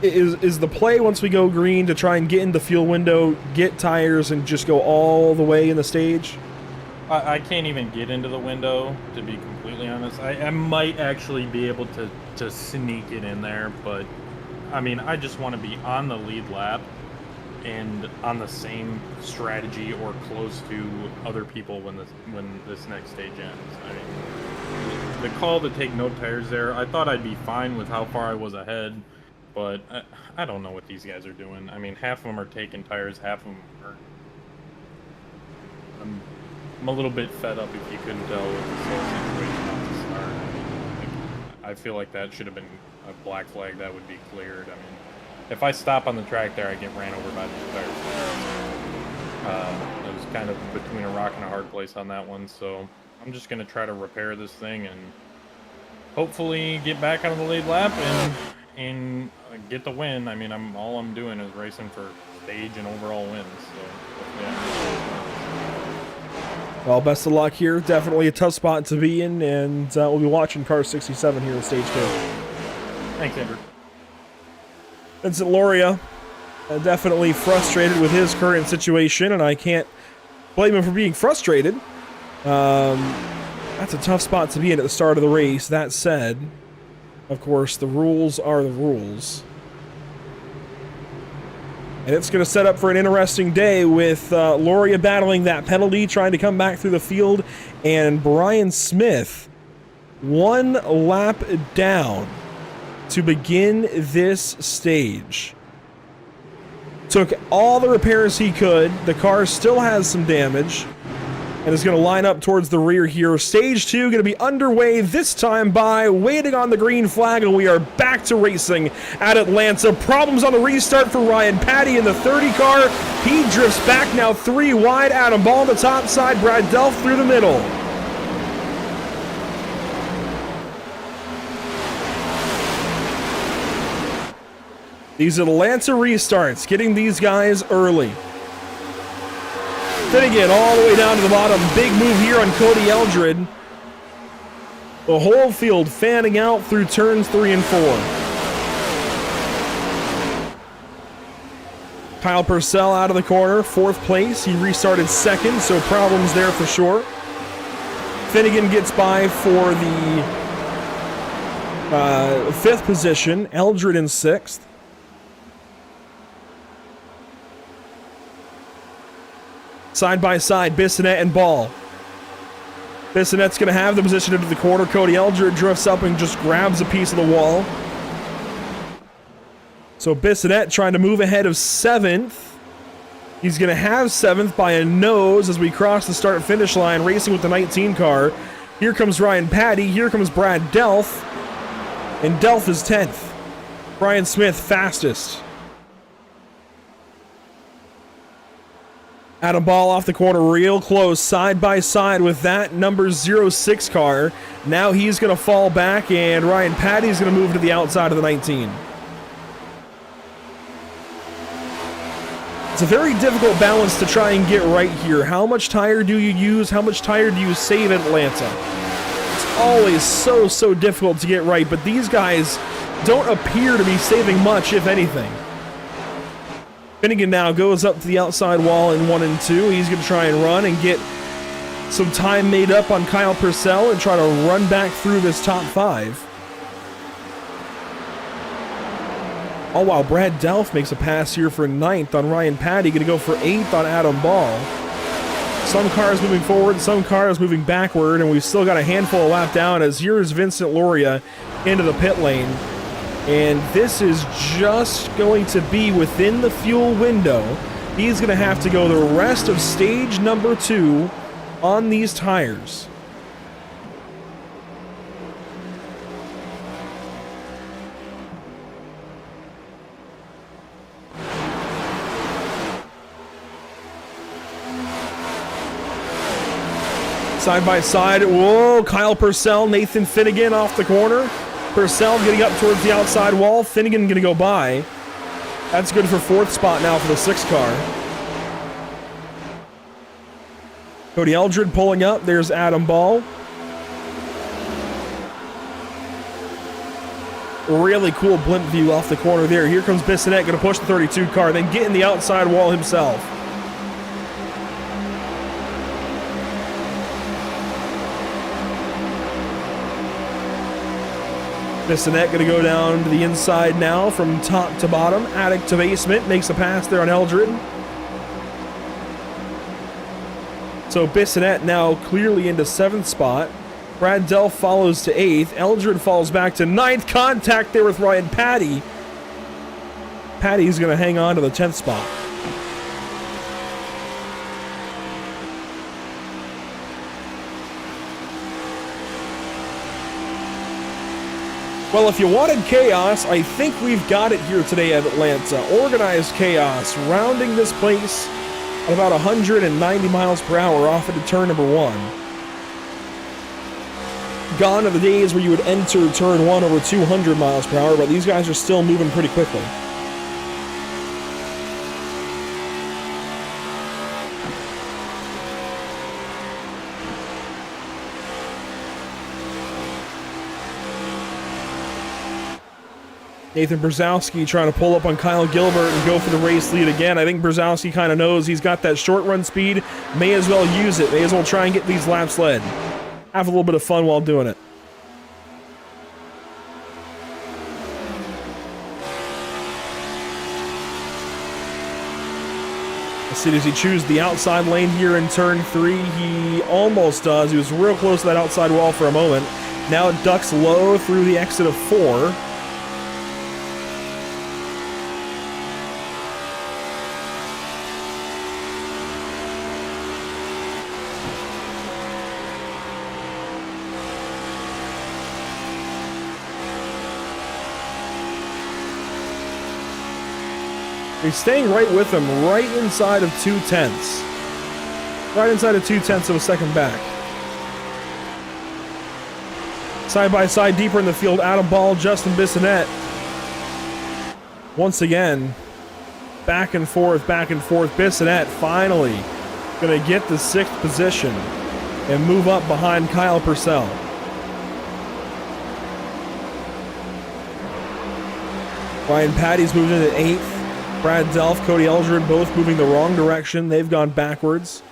Is the play once we go green to try and get in the fuel window, get tires, and just go all the way in the stage? I can't even get into the window, to be completely honest. I might actually be able to sneak it in there, but I mean, I just want to be on the lead lap and on the same strategy or close to other people when this next stage ends. I mean, the call to take no tires there, I thought I'd be fine with how far I was ahead. But I don't know what these guys are doing. I mean, half of them are taking tires, half of them are... I'm a little bit fed up, if you couldn't tell, with this whole situation off the start. I mean, I feel like that should have been a black flag that would be cleared. I mean, if I stop on the track there, I get ran over by the tires. It was kind of between a rock and a hard place on that one, so I'm just going to try to repair this thing and hopefully get back on the lead lap and get the win. I mean, all I'm doing is racing for stage and overall wins. So, yeah. Well, best of luck here. Definitely a tough spot to be in, and we'll be watching car 67 here in stage 2. Thanks, Andrew. Vincent Loria, definitely frustrated with his current situation, and I can't blame him for being frustrated. That's a tough spot to be in at the start of the race. That said, of course, the rules are the rules. And it's going to set up for an interesting day with Loria battling that penalty, trying to come back through the field, and Brian Smith 1 lap down to begin this stage. Took all the repairs he could. The car still has some damage and is going to line up towards the rear here. Stage 2 going to be underway, this time by waiting on the green flag, and we are back to racing at Atlanta. Problems on the restart for Ryan Patty in the 30 car. He drifts back now 3 wide. Adam Ball on the top side, Brad Delph through the middle. These Atlanta restarts, getting these guys early. Finnegan all the way down to the bottom. Big move here on Cody Eldred. The whole field fanning out through turns 3 and 4. Kyle Purcell out of the corner, 4th place. He restarted 2nd, so problems there for sure. Finnegan gets by for the 5th position. Eldred in 6th. Side by side, Bissonette and Ball. Bissonette's going to have the position into the corner. Cody Eldred drifts up and just grabs a piece of the wall. So Bissonette trying to move ahead of 7th. He's going to have 7th by a nose as we cross the start-finish line, racing with the 19 car. Here comes Ryan Patty. Here comes Brad Delph. And Delph is 10th. Brian Smith fastest. Adam Ball off the corner, real close, side by side with that number 06 car. Now he's going to fall back, and Ryan Patty's going to move to the outside of the 19. It's a very difficult balance to try and get right here. How much tire do you use? How much tire do you save in Atlanta? It's always so difficult to get right, but these guys don't appear to be saving much, if anything. Finnegan now goes up to the outside wall in 1 and 2. He's going to try and run and get some time made up on Kyle Purcell and try to run back through this top 5. Oh wow, Brad Delph makes a pass here for 9th on Ryan Patty, going to go for 8th on Adam Ball. Some cars moving forward, some cars moving backward, and we've still got a handful of lap down as here's Vincent Loria into the pit lane. And this is just going to be within the fuel window. He's going to have to go the rest of stage number 2 on these tires. Side by side, whoa, Kyle Purcell, Nathan Finnegan off the corner. Purcell getting up towards the outside wall, Finnegan gonna go by. That's good for 4th spot now for the 6 car. Cody Eldred pulling up, there's Adam Ball. Really cool blimp view off the corner there. Here comes Bissonette, gonna push the 32 car, then get in the outside wall himself. Bissonette going to go down to the inside now from top to bottom, attic to basement, makes a pass there on Eldred. So Bissonette now clearly into 7th spot. Brad Delph follows to 8th. Eldred falls back to 9th. Contact there with Ryan Patty. Patty's going to hang on to the 10th spot. Well, if you wanted chaos, I think we've got it here today at Atlanta. Organized chaos, rounding this place at about 190 miles per hour off into turn number 1. Gone are the days where you would enter turn 1 over 200 miles per hour, but these guys are still moving pretty quickly. Nathan Brzezowski trying to pull up on Kyle Gilbert and go for the race lead again. I think Brzezowski kind of knows he's got that short run speed. May as well use it. May as well try and get these laps led. Have a little bit of fun while doing it. As soon as he chooses the outside lane here in turn 3, he almost does. He was real close to that outside wall for a moment. Now it ducks low through the exit of 4. He's staying right with him, right inside of 2/10. Right inside of 2/10 of a second back. Side by side, deeper in the field, Adam Ball, Justin Bissonette. Once again, back and forth, back and forth. Bissonette finally gonna get the 6th position and move up behind Kyle Purcell. Ryan Patty's moving in at 8th. Brad Delph, Cody Eldred both moving the wrong direction. They've gone backwards.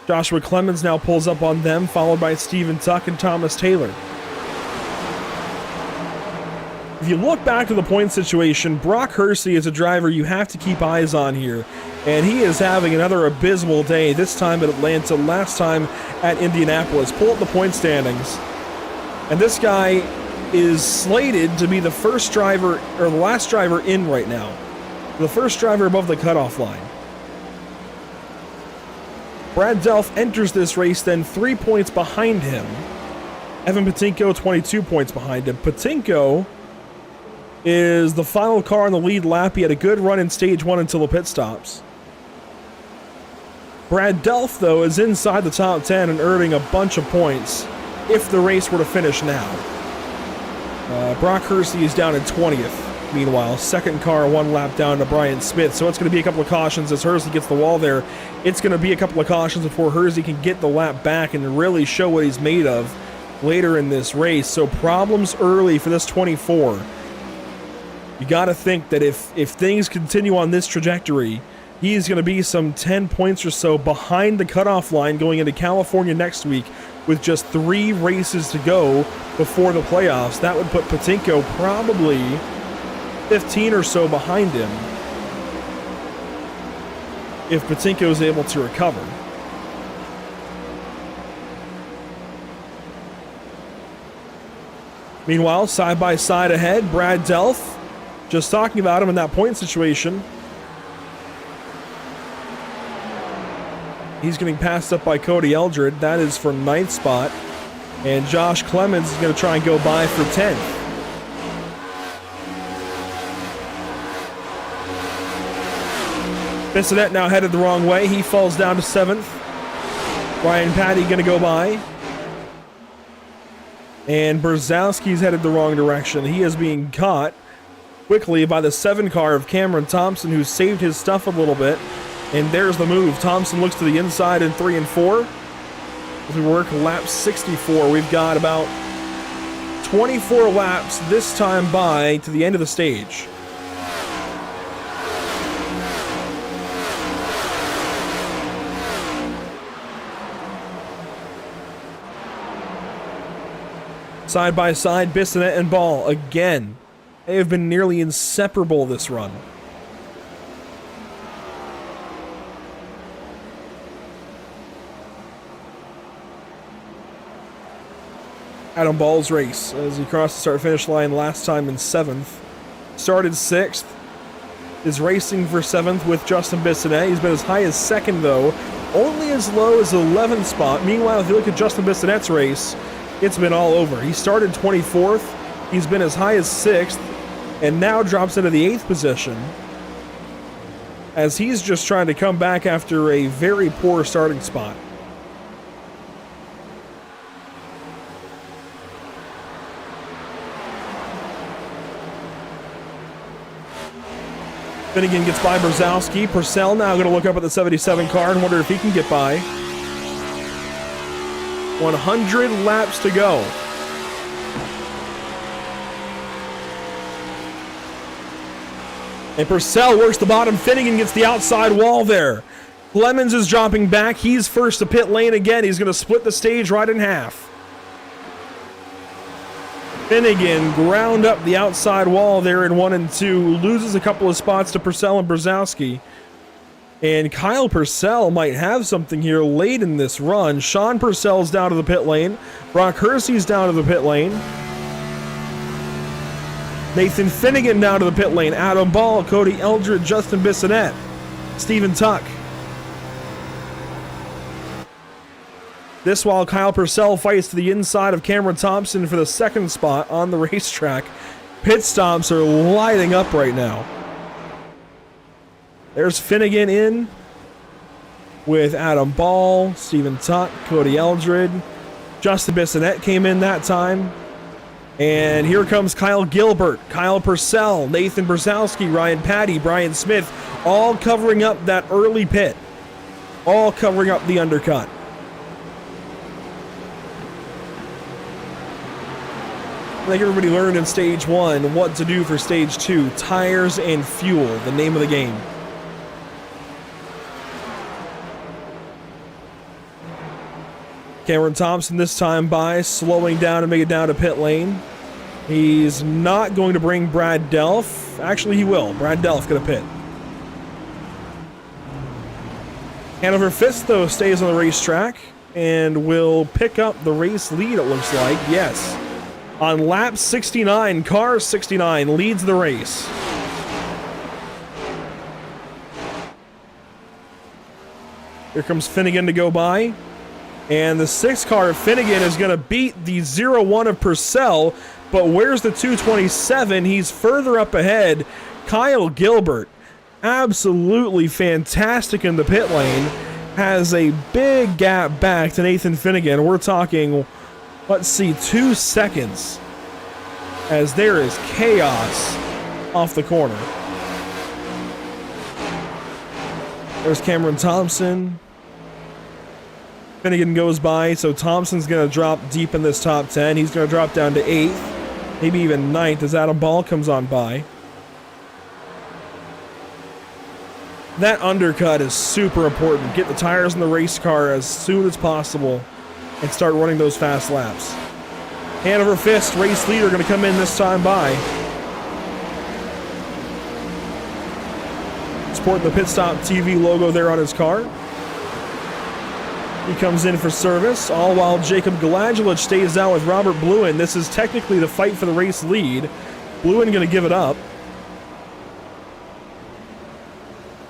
Joshua Clemens now pulls up on them, followed by Stephen Tuck and Thomas Taylor. If you look back to the point situation, Brock Hersey is a driver you have to keep eyes on here. And he is having another abysmal day, this time at Atlanta, last time at Indianapolis. Pull up the point standings. And this guy is slated to be the first driver, or the last driver in right now. The first driver above the cutoff line. Brad Delph enters this race then 3 points behind him. Evan Patinko 22 points behind him. Patinko is the final car on the lead lap. He had a good run in stage 1 until the pit stops. Brad Delph, though, is inside the top 10 and earning a bunch of points if the race were to finish now. Brock Hersey is down in 20th. Meanwhile, second car 1 lap down to Brian Smith. So it's going to be a couple of cautions as Hersey gets the wall there. It's going to be a couple of cautions before Hersey can get the lap back and really show what he's made of later in this race. So problems early for this 24. You got to think that if things continue on this trajectory, He's going to be some 10 points or so behind the cutoff line going into California next week with just 3 races to go before the playoffs. That would put Patinko probably 15 or so behind him if Patinko is able to recover. Meanwhile, side by side ahead, Brad Delph, just talking about him in that point situation. He's getting passed up by Cody Eldred. That is for 9th spot. And Josh Clemens is going to try and go by for 10th. Bissonette now headed the wrong way. He falls down to 7th. Ryan Patty going to go by. And Brzezowski's headed the wrong direction. He is being caught quickly by the 7 car of Cameron Thompson, who saved his stuff a little bit. And there's the move. Thompson looks to the inside in 3 and 4. As we work lap 64, we've got about 24 laps this time by to the end of the stage. Side by side, Bissonette and Ball again. They have been nearly inseparable this run. Adam Ball's race as he crossed the start-finish line last time in 7th. Started 6th. Is racing for 7th with Justin Bissonette. He's been as high as 2nd, though. Only as low as 11th spot. Meanwhile, if you look at Justin Bissonette's race, it's been all over. He started 24th. He's been as high as 6th. And now drops into the 8th position. As he's just trying to come back after a very poor starting spot. Finnegan gets by Brzezowski. Purcell now going to look up at the 77 car and wonder if he can get by. 100 laps to go. And Purcell works the bottom. Finnegan gets the outside wall there. Clemens is dropping back. He's first to pit lane again. He's going to split the stage right in half. Finnegan ground up the outside wall there in 1 and 2. Loses a couple of spots to Purcell and Brzezowski. And Kyle Purcell might have something here late in this run. Sean Purcell's down to the pit lane. Brock Hersey's down to the pit lane. Nathan Finnegan down to the pit lane. Adam Ball, Cody Eldred, Justin Bissonette, Stephen Tuck. This while Kyle Purcell fights to the inside of Cameron Thompson for the 2nd spot on the racetrack. Pit stops are lighting up right now. There's Finnegan in with Adam Ball, Stephen Tuck, Cody Eldred. Justin Bissonette came in that time. And here comes Kyle Gilbert, Kyle Purcell, Nathan Brzezowski, Ryan Patty, Brian Smith, all covering up that early pit. All covering up the undercut. I think everybody learned in stage 1 what to do for stage 2. Tires and fuel, the name of the game. Cameron Thompson this time by, slowing down to make it down to pit lane. He's not going to bring Brad Delph. Actually, he will. Brad Delph going to pit. Hanover Fist, though, stays on the racetrack and will pick up the race lead, it looks like. Yes. On lap 69, car 69 leads the race. Here comes Finnegan to go by. And the 6th car of Finnegan is going to beat the 0-1 of Purcell. But where's the 227? He's further up ahead. Kyle Gilbert, absolutely fantastic in the pit lane, has a big gap back to Nathan Finnegan. We're talking, let's see, 2 seconds. As there is chaos off the corner. There's Cameron Thompson. Finnegan goes by, so Thompson's going to drop deep in this top 10. He's going to drop down to 8th, maybe even 9th as Adam Ball comes on by. That undercut is super important. Get the tires in the race car as soon as possible and start running those fast laps. Hand over fist, race leader going to come in this time by. Sporting the Pit Stop TV logo there on his car. He comes in for service, all while Jacob Gladulich stays out with Robert Bluen. This is technically the fight for the race lead. Bluen going to give it up.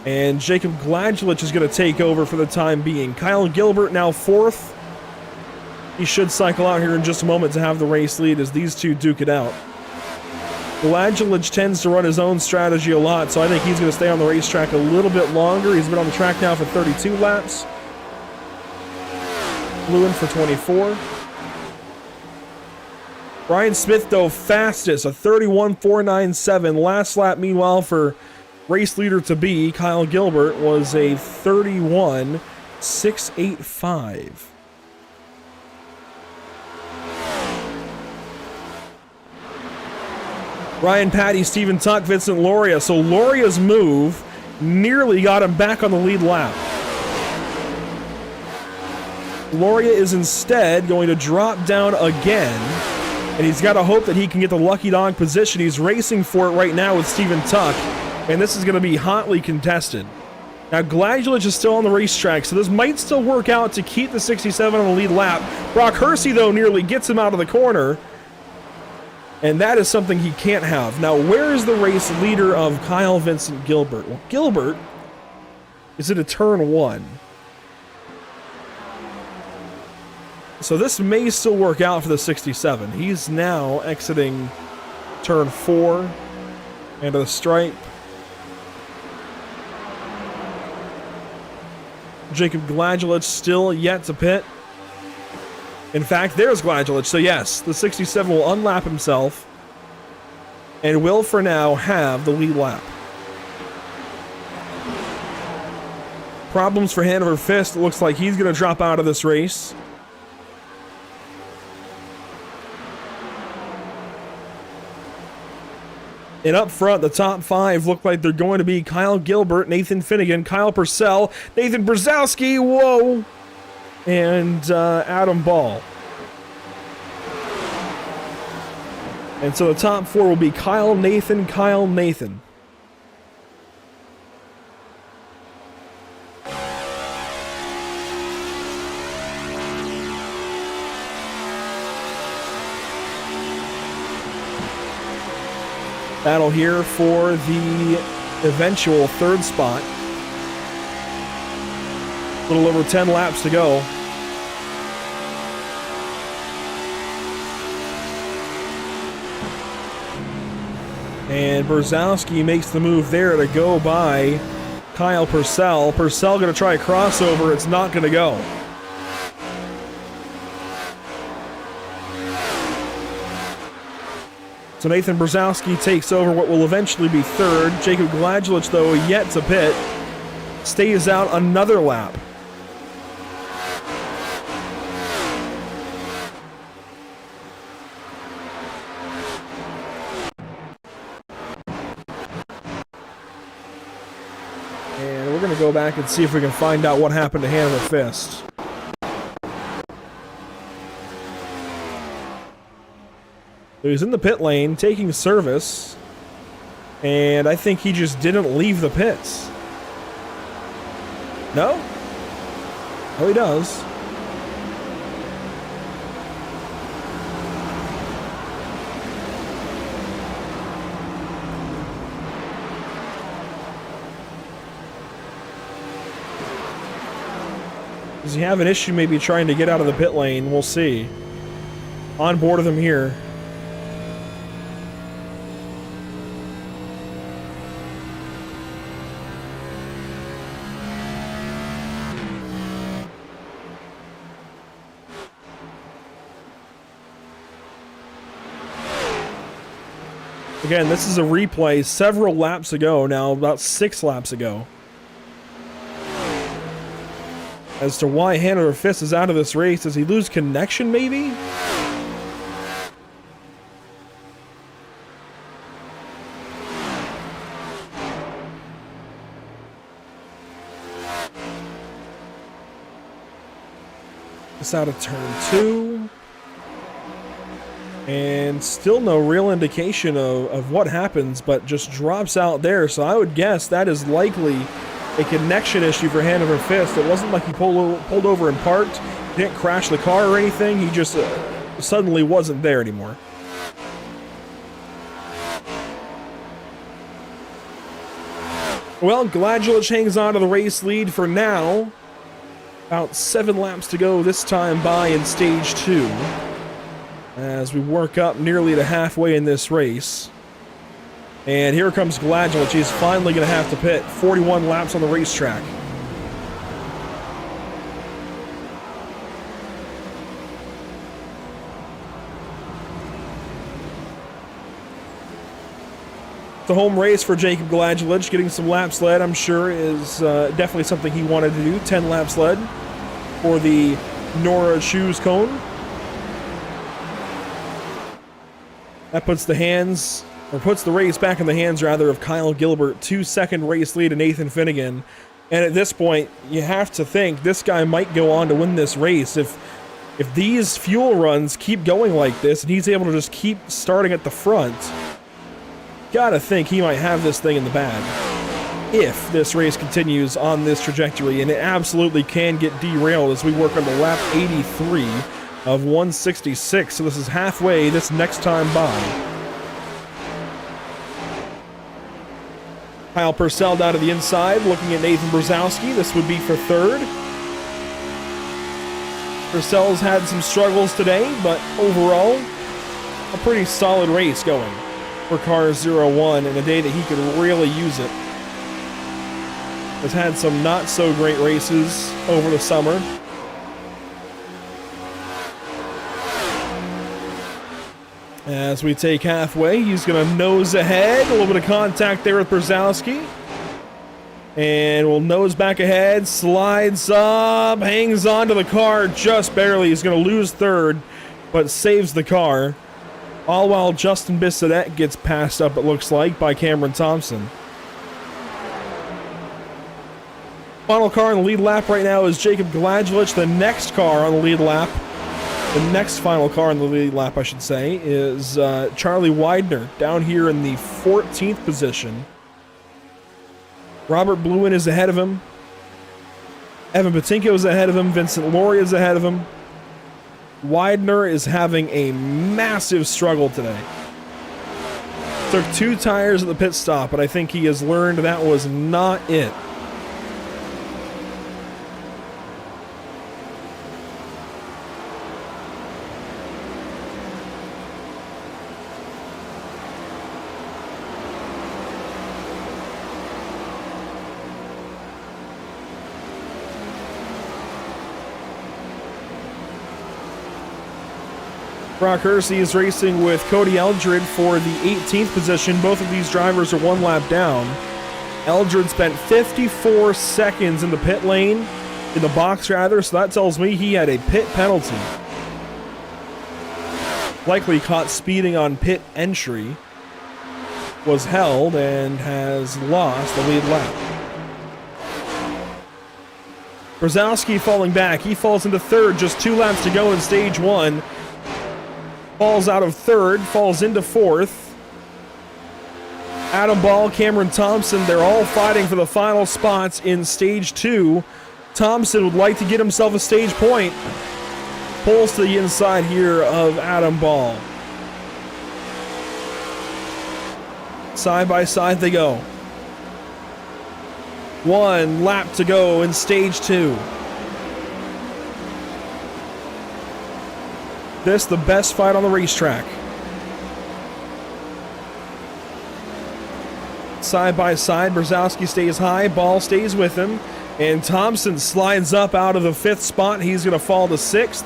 And Jacob Gladulich is going to take over for the time being. Kyle Gilbert now fourth. He should cycle out here in just a moment to have the race lead as these two duke it out. Gladulich tends to run his own strategy a lot, so I think he's going to stay on the racetrack a little bit longer. He's been on the track now for 32 laps. Bluen for 24. Brian Smith, though, fastest, a 31.497. Last lap, meanwhile, for race leader to be, Kyle Gilbert, was a 31.685. Ryan Patty, Stephen Tuck, Vincent Loria. So Loria's move nearly got him back on the lead lap. Loria is instead going to drop down again, and he's got to hope that he can get the lucky dog position. He's racing for it right now with Stephen Tuck, and this is going to be hotly contested. Now, Gladulich is still on the racetrack, so this might still work out to keep the 67 on the lead lap. Brock Hersey, though, nearly gets him out of the corner, and that is something he can't have. Now, where is the race leader of Kyle Vincent Gilbert? Well, Gilbert is at a turn 1. So this may still work out for the 67. He's now exiting turn 4 and a stripe. Jacob Gladulich still yet to pit. In fact, there's Gladulich. So yes, the 67 will unlap himself and will for now have the lead lap. Problems for Hanover Fist. It looks like he's going to drop out of this race. And up front, the top 5 look like they're going to be Kyle Gilbert, Nathan Finnegan, Kyle Purcell, Nathan Brzezowski, whoa, and Adam Ball. And so the top 4 will be Kyle, Nathan, Kyle, Nathan. Battle here for the eventual 3rd spot. A little over 10 laps to go. And Brzezowski makes the move there to go by Kyle Purcell. Purcell going to try a crossover. It's not going to go. So Nathan Brzezowski takes over what will eventually be 3rd. Jacob Gladulich, though, yet to pit, stays out another lap. And we're going to go back and see if we can find out what happened to Hanover Fist. So he's in the pit lane, taking service, and I think he just didn't leave the pits. No? Oh, he does. Does he have an issue maybe trying to get out of the pit lane? We'll see. On board with him here. Again, this is a replay several laps ago now, about 6 laps ago. As to why Hanover Fist is out of this race. Does he lose connection, maybe? This out of turn 2. And still no real indication of what happens, but just drops out there. So I would guess that is likely a connection issue for Hand Over Fist. It wasn't like he pulled over and parked. He didn't crash the car or anything. He just suddenly wasn't there anymore. Well, Gladulich hangs on to the race lead for now. About 7 laps to go this time by in stage 2. As we work up nearly to halfway in this race. And here comes Gladulich. He's finally going to have to pit. 41 laps on the racetrack. The home race for Jacob Gladulich. Getting some laps led, I'm sure, is definitely something he wanted to do. 10 laps led for the Nora Shoes Cone. That puts the race back in the hands, rather, of Kyle Gilbert. 2-second race lead to Nathan Finnegan. And at this point, you have to think this guy might go on to win this race. If these fuel runs keep going like this, and he's able to just keep starting at the front, gotta think he might have this thing in the bag. If this race continues on this trajectory, and it absolutely can get derailed as we work on the lap 83 of 166. So this is halfway this next time by. Kyle Purcell down to the inside, looking at Nathan Brzezowski. This would be for third. Purcell's had some struggles today, but overall, a pretty solid race going for Car 01 in a day that he could really use it. Has had some not so great races over the summer. As we take halfway, he's going to nose ahead. A little bit of contact there with Brzezowski. And will nose back ahead, slides up, hangs onto the car just barely. He's going to lose third, but saves the car. All while Justin Bissonette gets passed up, it looks like, by Cameron Thompson. Final car on the lead lap right now is Jacob Gladulich. The next car on the lead lap, the next final car on the lead lap, I should say, is Charlie Widener down here in the 14th position. Robert Bluen is ahead of him. Evan Patinko is ahead of him. Vincent Laurie is ahead of him. Widener is having a massive struggle today. Took 2 tires at the pit stop, but I think he has learned that was not it. Brock Hersey is racing with Cody Eldred for the 18th position. Both of these drivers are 1 lap down. Eldred spent 54 seconds in the pit lane, in the box rather, so that tells me he had a pit penalty. Likely caught speeding on pit entry. Was held and has lost the lead lap. Brzezowski falling back. He falls into third, just 2 laps to go in stage 1. Falls out of third, falls into fourth. Adam Ball, Cameron Thompson, they're all fighting for the final spots in stage 2. Thompson would like to get himself a stage point. Pulls to the inside here of Adam Ball. Side by side they go. 1 lap to go in stage 2. This the best fight on the racetrack. Side by side, Brzezowski stays high, Ball stays with him, and Thompson slides up out of the 5th spot. He's going to fall to 6th.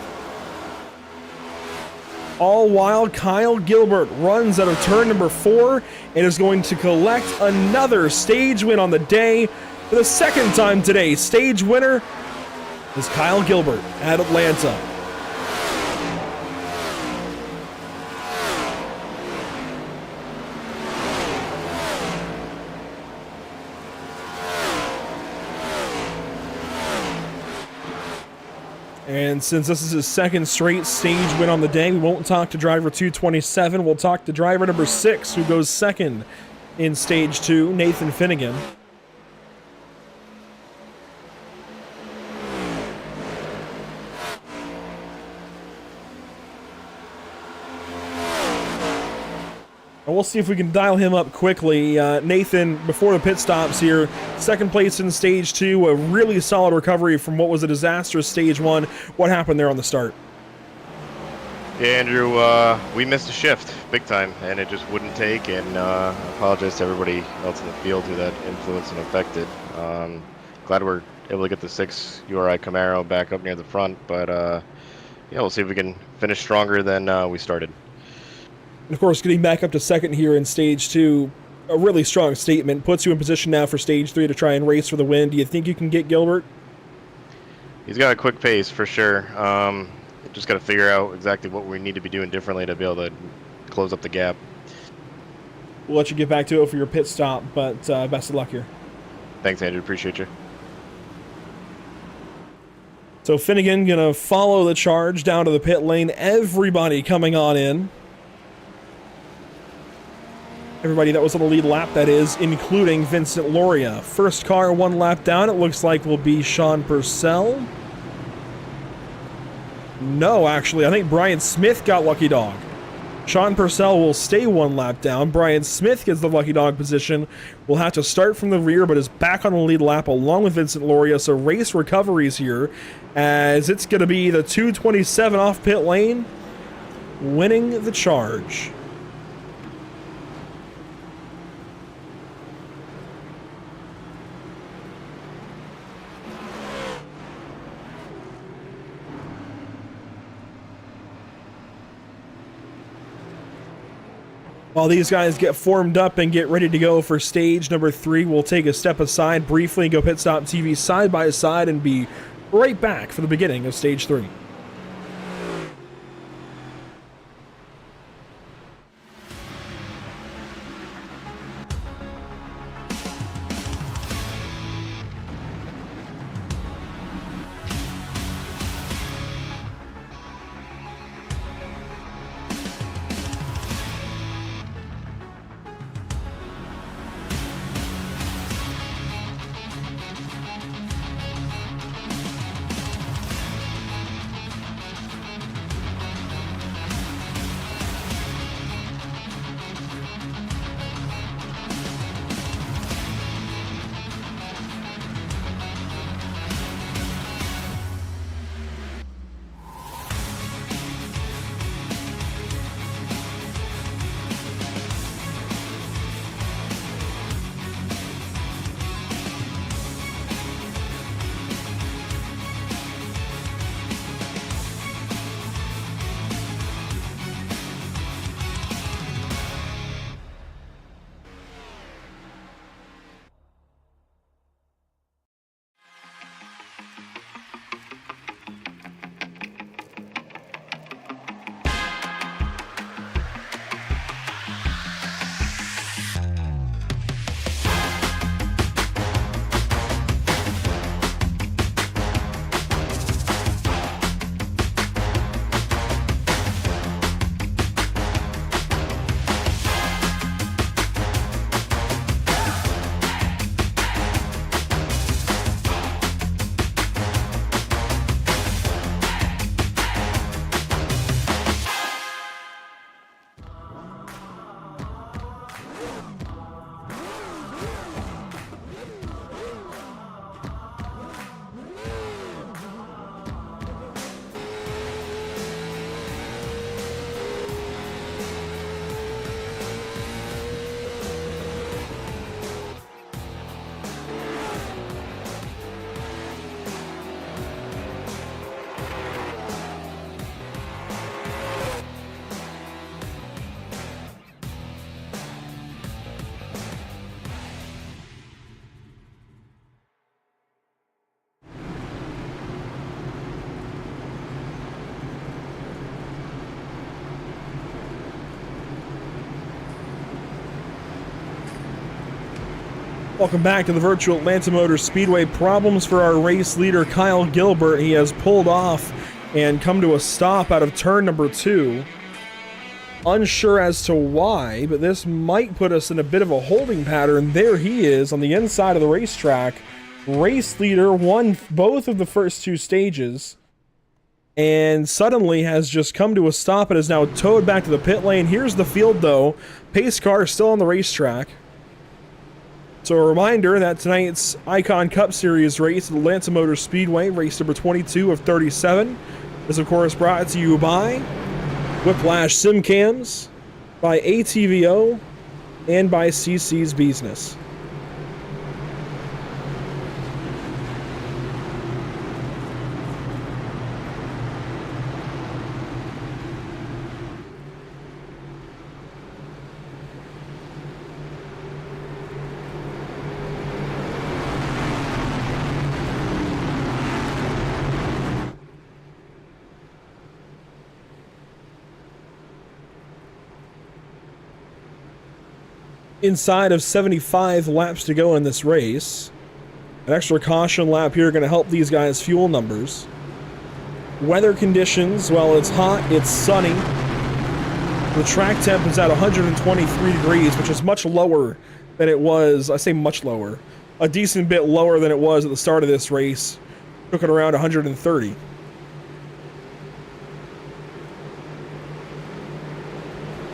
All while Kyle Gilbert runs out of turn number 4 and is going to collect another stage win on the day for the 2nd time today. Stage winner is Kyle Gilbert at Atlanta. And since this is his second straight stage win on the day, we won't talk to driver 227. We'll talk to driver number 6, who goes second in stage 2, Nathan Finnegan. And we'll see if we can dial him up quickly. Nathan, before the pit stops here, second place in stage 2, a really solid recovery from what was a disastrous stage 1. What happened there on the start? Yeah, Andrew, we missed a shift big time, and it just wouldn't take, and I apologize to everybody else in the field who that influenced and affected. Glad we're able to get the 6 URI Camaro back up near the front, but yeah, we'll see if we can finish stronger than we started. And of course, getting back up to second here in stage 2, a really strong statement. Puts you in position now for stage 3 to try and race for the win. Do you think you can get Gilbert? He's got a quick pace for sure. Just got to figure out exactly what we need to be doing differently to be able to close up the gap. We'll let you get back to it for your pit stop, but best of luck here. Thanks, Andrew. Appreciate you. So Finnegan gonna follow the charge down to the pit lane. Everybody coming on in. Everybody that was on the lead lap, that is, including Vincent Loria. First car 1 lap down, it looks like will be Sean Purcell. No, actually, I think Brian Smith got lucky dog. Sean Purcell will stay 1 lap down. Brian Smith gets the lucky dog position. Will have to start from the rear, but is back on the lead lap along with Vincent Loria. So race recoveries here, as it's going to be the 227 off pit lane, winning the charge. While these guys get formed up and get ready to go for stage number 3, we'll take a step aside briefly and go Pit Stop TV side by side and be right back for the beginning of stage 3. Welcome back to the virtual Atlanta Motor Speedway. Problems for our race leader, Kyle Gilbert. He has pulled off and come to a stop out of turn number 2. Unsure as to why, but this might put us in a bit of a holding pattern. There he is on the inside of the racetrack. Race leader won both of the first 2 stages and suddenly has just come to a stop and is now towed back to the pit lane. Here's the field though. Pace car is still on the racetrack. So a reminder that tonight's Icon Cup Series race at Atlanta Motor Speedway, race number 22 of 37, is of course brought to you by Whiplash Sim Cams, by ATVO, and by CC's Business. Inside of 75 laps to go in this race. An extra caution lap here going to help these guys' fuel numbers. Weather conditions, well, it's hot, it's sunny. The track temp is at 123 degrees, which is much lower than it was. I say much lower. A decent bit lower than it was at the start of this race. Took it around 130.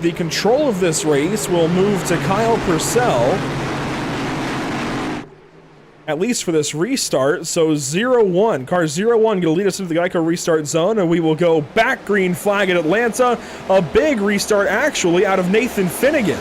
The control of this race will move to Kyle Purcell, at least for this restart. So 0-1, car 0-1 going to lead us into the Geico restart zone, and we will go back green flag at Atlanta. A big restart actually out of Nathan Finnegan.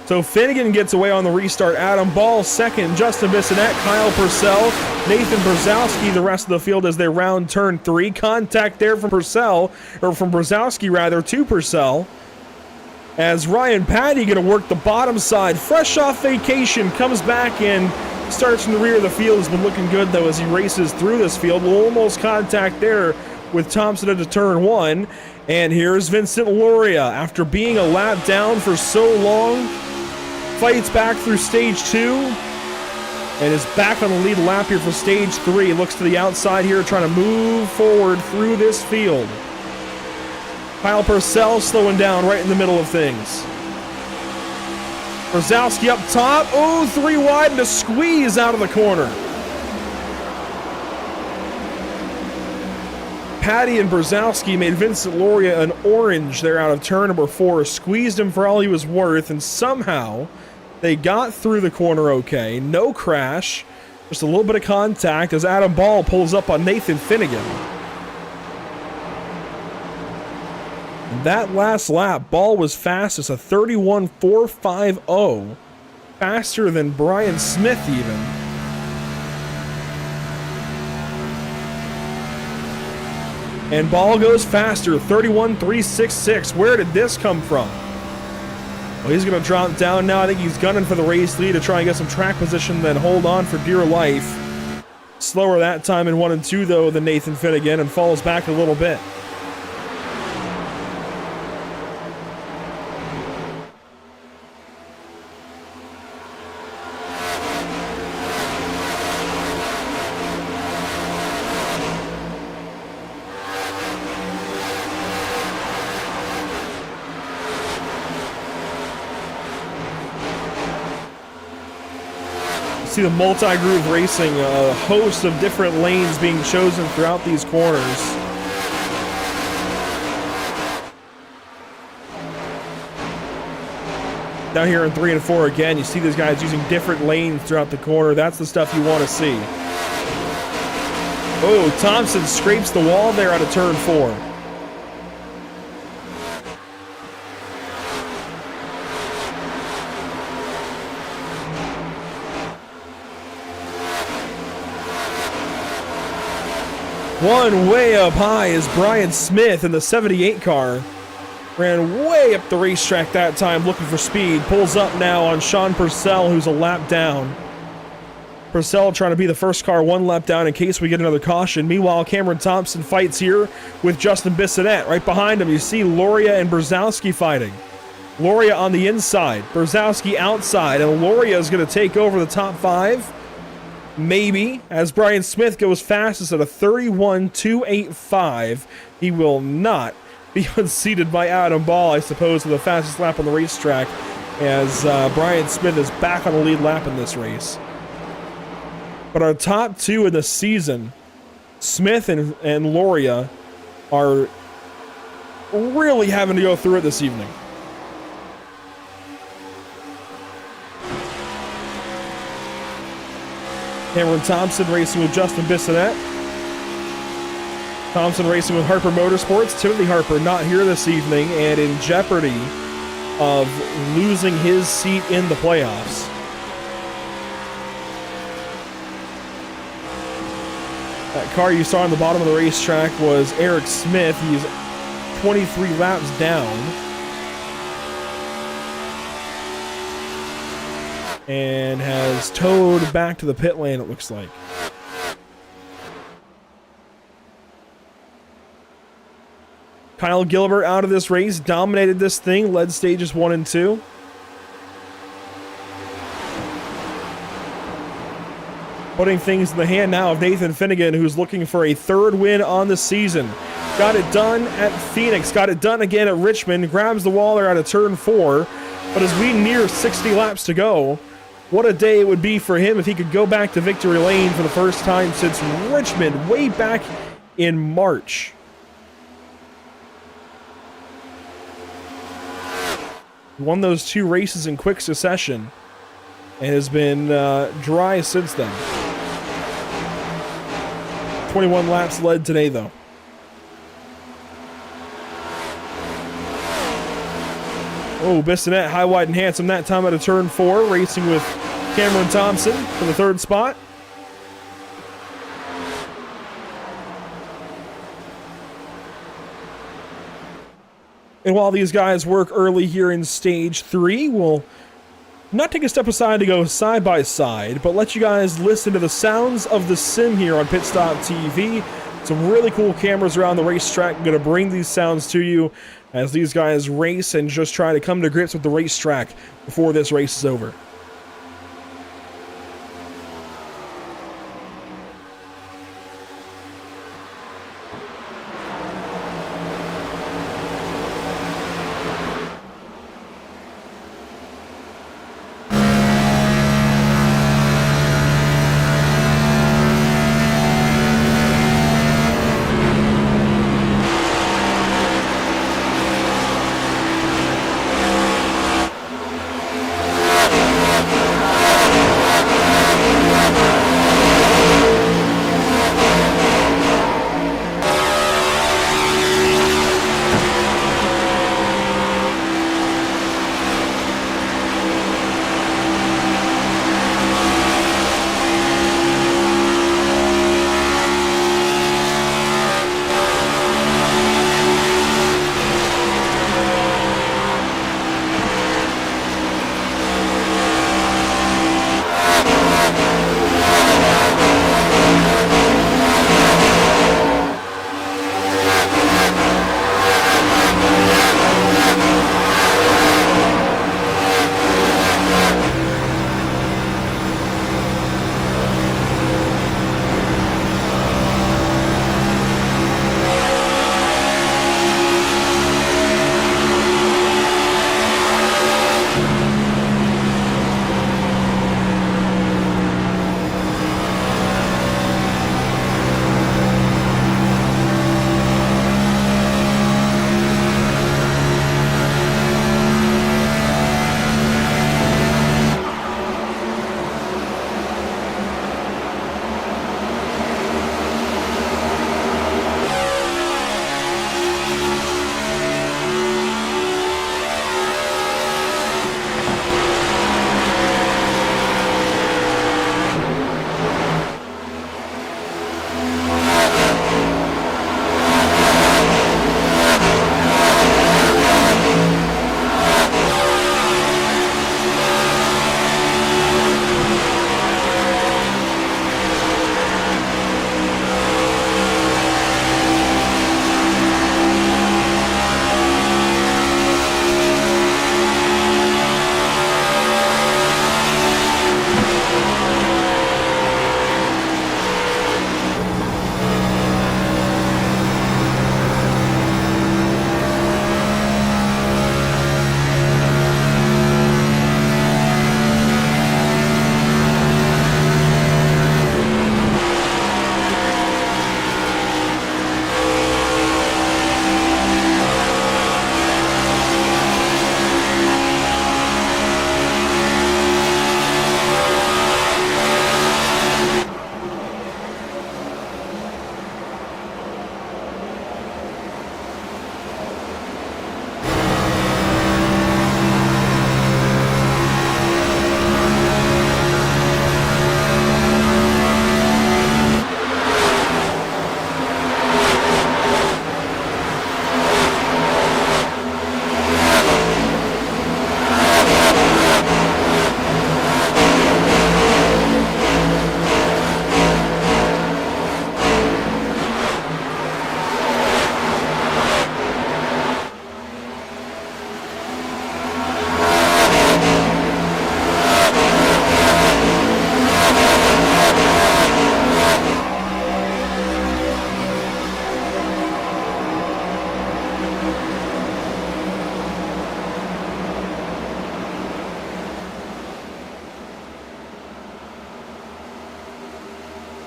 So Finnegan gets away on the restart. Adam Ball second, Justin Bissonette, Kyle Purcell, Nathan Brzezowski, the rest of the field as they round turn 3. Contact there from Purcell, or from Brzezowski rather, to Purcell. As Ryan Patty going to work the bottom side, fresh off vacation, comes back and starts from the rear of the field. Has been looking good though as he races through this field. Almost contact there with Thompson into turn 1. And here's Vincent Loria after being a lap down for so long. Fights back through stage 2 and is back on the lead lap here for stage 3. Looks to the outside here, trying to move forward through this field. Kyle Purcell slowing down right in the middle of things. Brzezowski up top. Oh, 3 wide and a squeeze out of the corner. Patty and Brzezowski made Vincent Loria an orange there out of turn number 4. Squeezed him for all he was worth, and somehow they got through the corner okay. No crash. Just a little bit of contact as Adam Ball pulls up on Nathan Finnegan. And that last lap, Ball was fastest, a 31.450. Faster than Brian Smith even. And Ball goes faster, 31.366. Where did this come from? Well, he's going to drop down now. I think he's gunning for the race lead to try and get some track position, then hold on for dear life. Slower that time in 1 and 2, though, than Nathan Finnegan, and falls back a little bit. See the multi-groove racing, a host of different lanes being chosen throughout these corners. Down here in 3 and 4 again, you see these guys using different lanes throughout the corner. That's the stuff you want to see. Oh, Thompson scrapes the wall there out of turn 4. One way up high is Brian Smith in the 78 car. Ran way up the racetrack that time looking for speed. Pulls up now on Sean Purcell, who's a lap down. Purcell trying to be the first car one lap down in case we get another caution. Meanwhile, Cameron Thompson fights here with Justin Bissonette. Right behind him, you see Loria and Brzezowski fighting. Loria on the inside, Brzezowski outside, and Loria is going to take over the top 5. Maybe, as Brian Smith goes fastest at a 31.285. He will not be unseated by Adam Ball, I suppose, for the fastest lap on the racetrack, as Brian Smith is back on the lead lap in this race. But our top 2 in the season, Smith and Loria, are really having to go through it this evening. Cameron Thompson racing with Justin Bissonette. Thompson racing with Harper Motorsports. Timothy Harper not here this evening and in jeopardy of losing his seat in the playoffs. That car you saw on the bottom of the racetrack was Eric Smith. He's 23 laps down. And has towed back to the pit lane, it looks like. Kyle Gilbert out of this race, dominated this thing, led stages 1 and 2. Putting things in the hand now of Nathan Finnegan, who's looking for a 3rd win on the season. Got it done at Phoenix, got it done again at Richmond, grabs the wall there out of turn 4. But as we near 60 laps to go, what a day it would be for him if he could go back to victory lane for the first time since Richmond way back in March. He won those 2 races in quick succession and has been dry since then. 21 laps led today, though. Oh, Bissonette high, wide, and handsome that time out of turn 4, racing with Cameron Thompson for the 3rd spot. And while these guys work early here in stage 3, we'll not take a step aside to go side by side, but let you guys listen to the sounds of the sim here on Pit Stop TV. Some really cool cameras around the racetrack. I'm going to bring these sounds to you as these guys race and just try to come to grips with the racetrack before this race is over.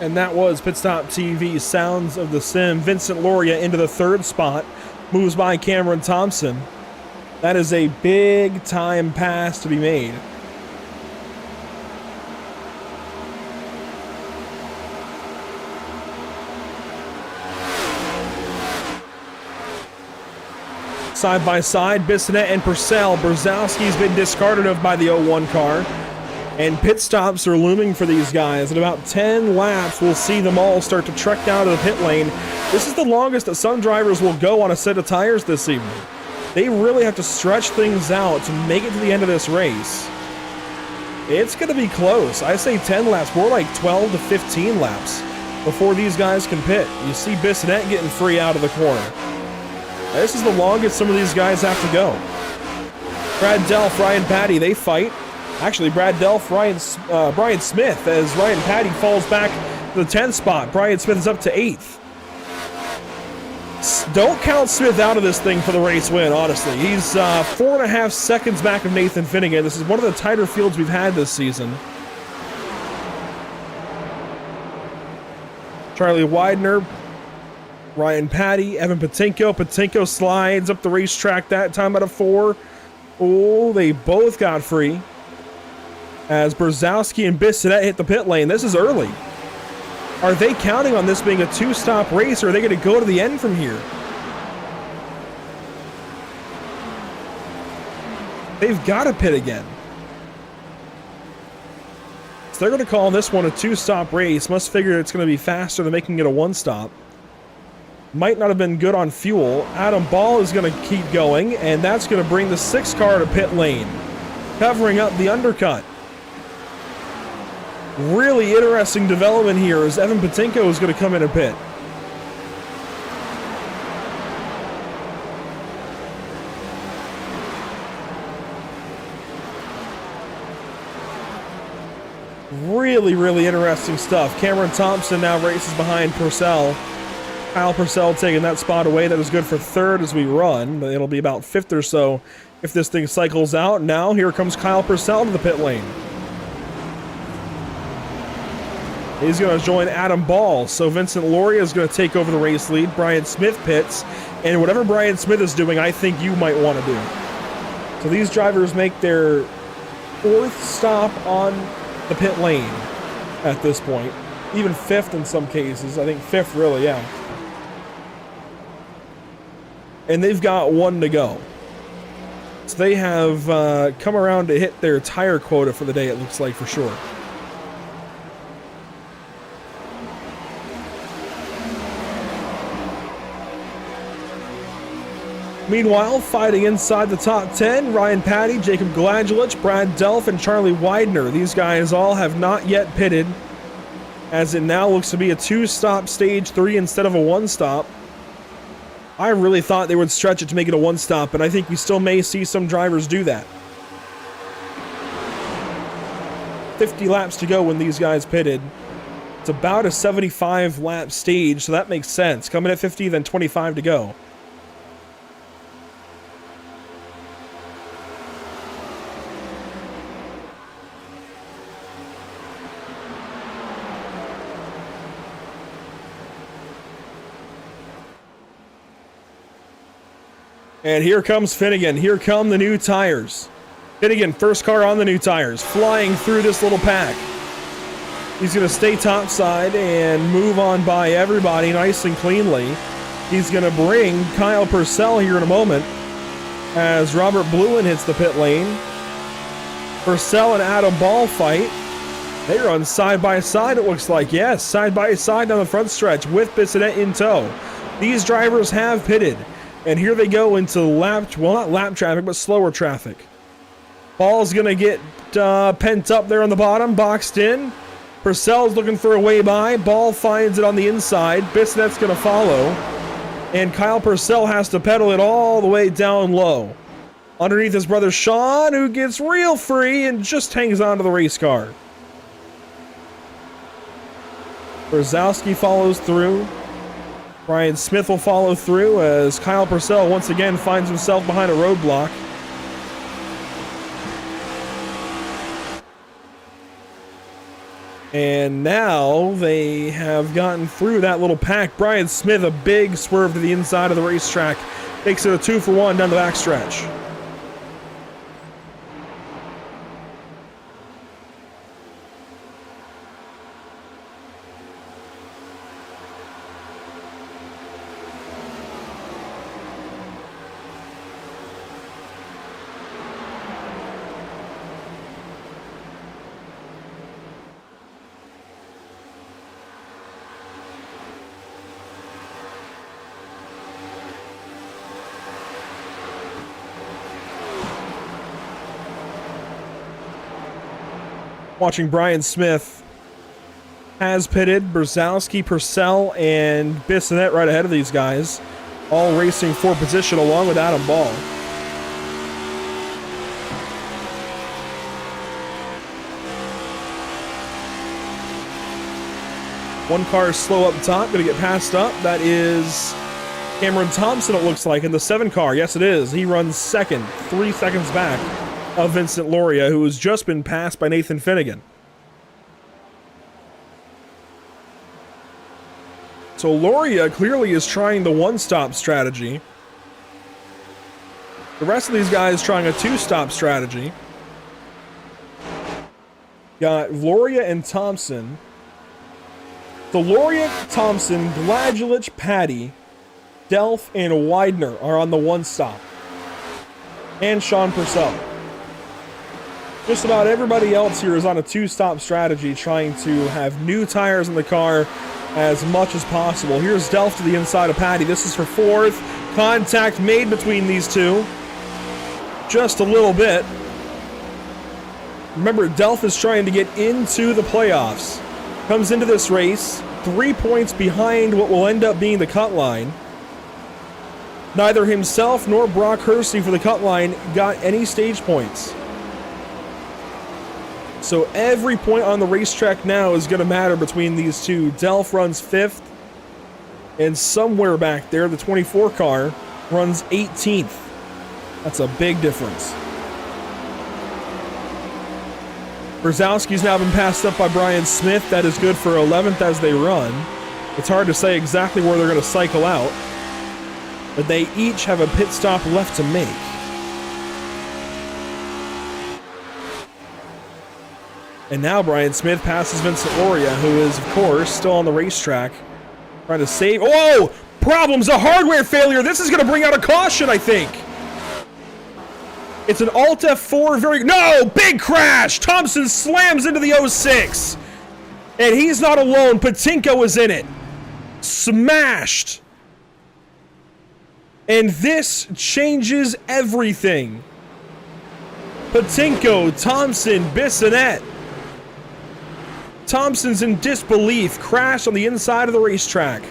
And that was Pit Stop TV Sounds of the Sim. Vincent Loria into the 3rd spot. Moves by Cameron Thompson. That is a big time pass to be made. Side by side, Bissonette and Purcell. Brzezowski's been discarded of by the 01 car. And pit stops are looming for these guys. In about 10 laps, we'll see them all start to trek down to the pit lane. This is the longest that some drivers will go on a set of tires this evening. They really have to stretch things out to make it to the end of this race. It's going to be close. I say 10 laps, more like 12 to 15 laps before these guys can pit. You see Bissonette getting free out of the corner. This is the longest some of these guys have to go. Brad Delph, Ryan Patty, they fight. Actually, Brad Delph, Brian Smith, as Ryan Patty falls back to the 10th spot. Brian Smith is up to 8th. Don't count Smith out of this thing for the race win, honestly. He's 4.5 seconds back of Nathan Finnegan. This is one of the tighter fields we've had this season. Charlie Widener, Ryan Patty, Evan Patinko. Patinko slides up the racetrack that time out of 4. Oh, they both got free. As Brzezowski and Bissonette hit the pit lane. This is early. Are they counting on this being a 2-stop race, or are they going to go to the end from here? They've got to pit again. So they're going to call this one a 2-stop race. Must figure it's going to be faster than making it a 1-stop. Might not have been good on fuel. Adam Ball is going to keep going, and that's going to bring the 6 car to pit lane, covering up the undercut. Really interesting development here as Evan Patinko is going to come in and pit. Really interesting stuff. Cameron Thompson now races behind Purcell. Kyle Purcell taking that spot away. That is good for 3rd as we run, but it'll be about 5th or so if this thing cycles out. Now here comes Kyle Purcell to the pit lane. He's going to join Adam Ball, so Vincent Loria is going to take over the race lead. Brian Smith pits, and whatever Brian Smith is doing, I think you might want to do. So these drivers make their 4th stop on the pit lane at this point. Even 5th in some cases. I think 5th really, yeah. And they've got 1 to go. So they have come around to hit their tire quota for the day, it looks like, for sure. Meanwhile, fighting inside the top 10, Ryan Patty, Jacob Gladulich, Brad Delph, and Charlie Widener. These guys all have not yet pitted, as it now looks to be a 2-stop stage 3 instead of a 1-stop. I really thought they would stretch it to make it a 1-stop, but I think we still may see some drivers do that. 50 laps to go when these guys pitted. It's about a 75-lap stage, so that makes sense. Coming at 50, then 25 to go. And here comes Finnegan. Here come the new tires. Finnegan, first car on the new tires, flying through this little pack. He's going to stay topside and move on by everybody nice and cleanly. He's going to bring Kyle Purcell here in a moment as Robert Bluen hits the pit lane. Purcell and Adam Ball fight. They run side by side, it looks like. Yes, side by side down the front stretch with Bissonette in tow. These drivers have pitted. And here they go into not lap traffic, but slower traffic. Ball's going to get pent up there on the bottom, boxed in. Purcell's looking for a way by. Ball finds it on the inside. Bissonette's going to follow. And Kyle Purcell has to pedal it all the way down low. Underneath his brother Sean, who gets real free and just hangs on to the race car. Brzezowski follows through. Brian Smith will follow through as Kyle Purcell once again finds himself behind a roadblock. And now they have gotten through that little pack. Brian Smith, a big swerve to the inside of the racetrack. Takes it a 2-for-1 down the backstretch. Watching Brian Smith has pitted. Brzezowski, Purcell, and Bissonette right ahead of these guys. All racing for position along with Adam Ball. One car is slow up top, going to get passed up. That is Cameron Thompson, it looks like, in the 7 car. Yes, it is. He runs second, 3 seconds back of Vincent Loria, who has just been passed by Nathan Finnegan. So Loria clearly is trying the one-stop strategy. The rest of these guys trying a 2-stop strategy. Got Loria and Thompson. So Loria, Thompson, Bladulich, Patty, Delph, and Widener are on the one-stop. And Sean Purcell. Just about everybody else here is on a 2-stop strategy, trying to have new tires in the car as much as possible. Here's Delph to the inside of Patty. This is for 4th. Contact made between these two. Just a little bit. Remember, Delph is trying to get into the playoffs. Comes into this race 3 points behind what will end up being the cut line. Neither himself nor Brock Hersey for the cut line got any stage points. So every point on the racetrack now is going to matter between these two. Delph runs 5th, and somewhere back there, the 24 car runs 18th. That's a big difference. Brzezowski's now been passed up by Brian Smith. That is good for 11th as they run. It's hard to say exactly where they're going to cycle out, but they each have a pit stop left to make. And now Brian Smith passes Vincent Loria, who is, of course, still on the racetrack, trying to save. Whoa! Problems, a hardware failure. This is going to bring out a caution, I think. It's an Alt F4. No! Big crash! Thompson slams into the 06. And he's not alone. Patinko is in it. Smashed. And this changes everything. Patinko, Thompson, Bissonette. Thompson's in disbelief. Crashed on the inside of the racetrack.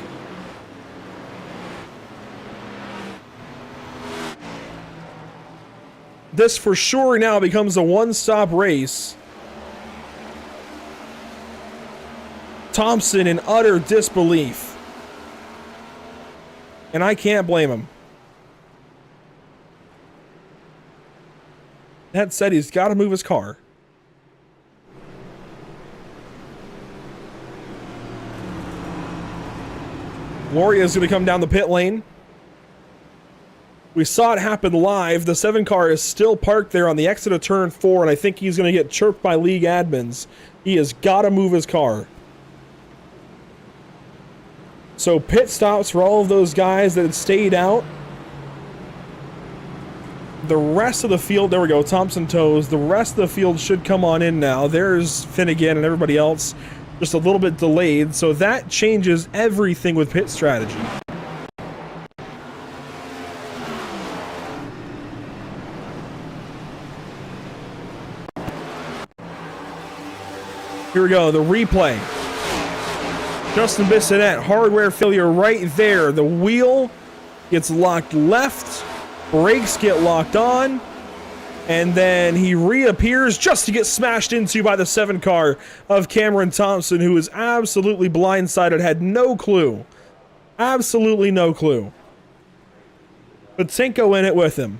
This for sure now becomes a one-stop race. Thompson in utter disbelief. And I can't blame him. That said, he's got to move his car. Loria's going to come down the pit lane. We saw it happen live. The 7 car is still parked there on the exit of turn 4, and I think he's going to get chirped by league admins. He has got to move his car. So pit stops for all of those guys that had stayed out. The rest of the field, there we go, Thompson toes. The rest of the field should come on in now. There's Finnegan and everybody else just a little bit delayed. So that changes everything with pit strategy. Here we go, the replay. Justin Bissonette, hardware failure right there. The wheel gets locked left, brakes get locked on, and then he reappears just to get smashed into by the 7 car of Cameron Thompson, who is absolutely blindsided, had no clue. Absolutely no clue. But Patinko in it with him.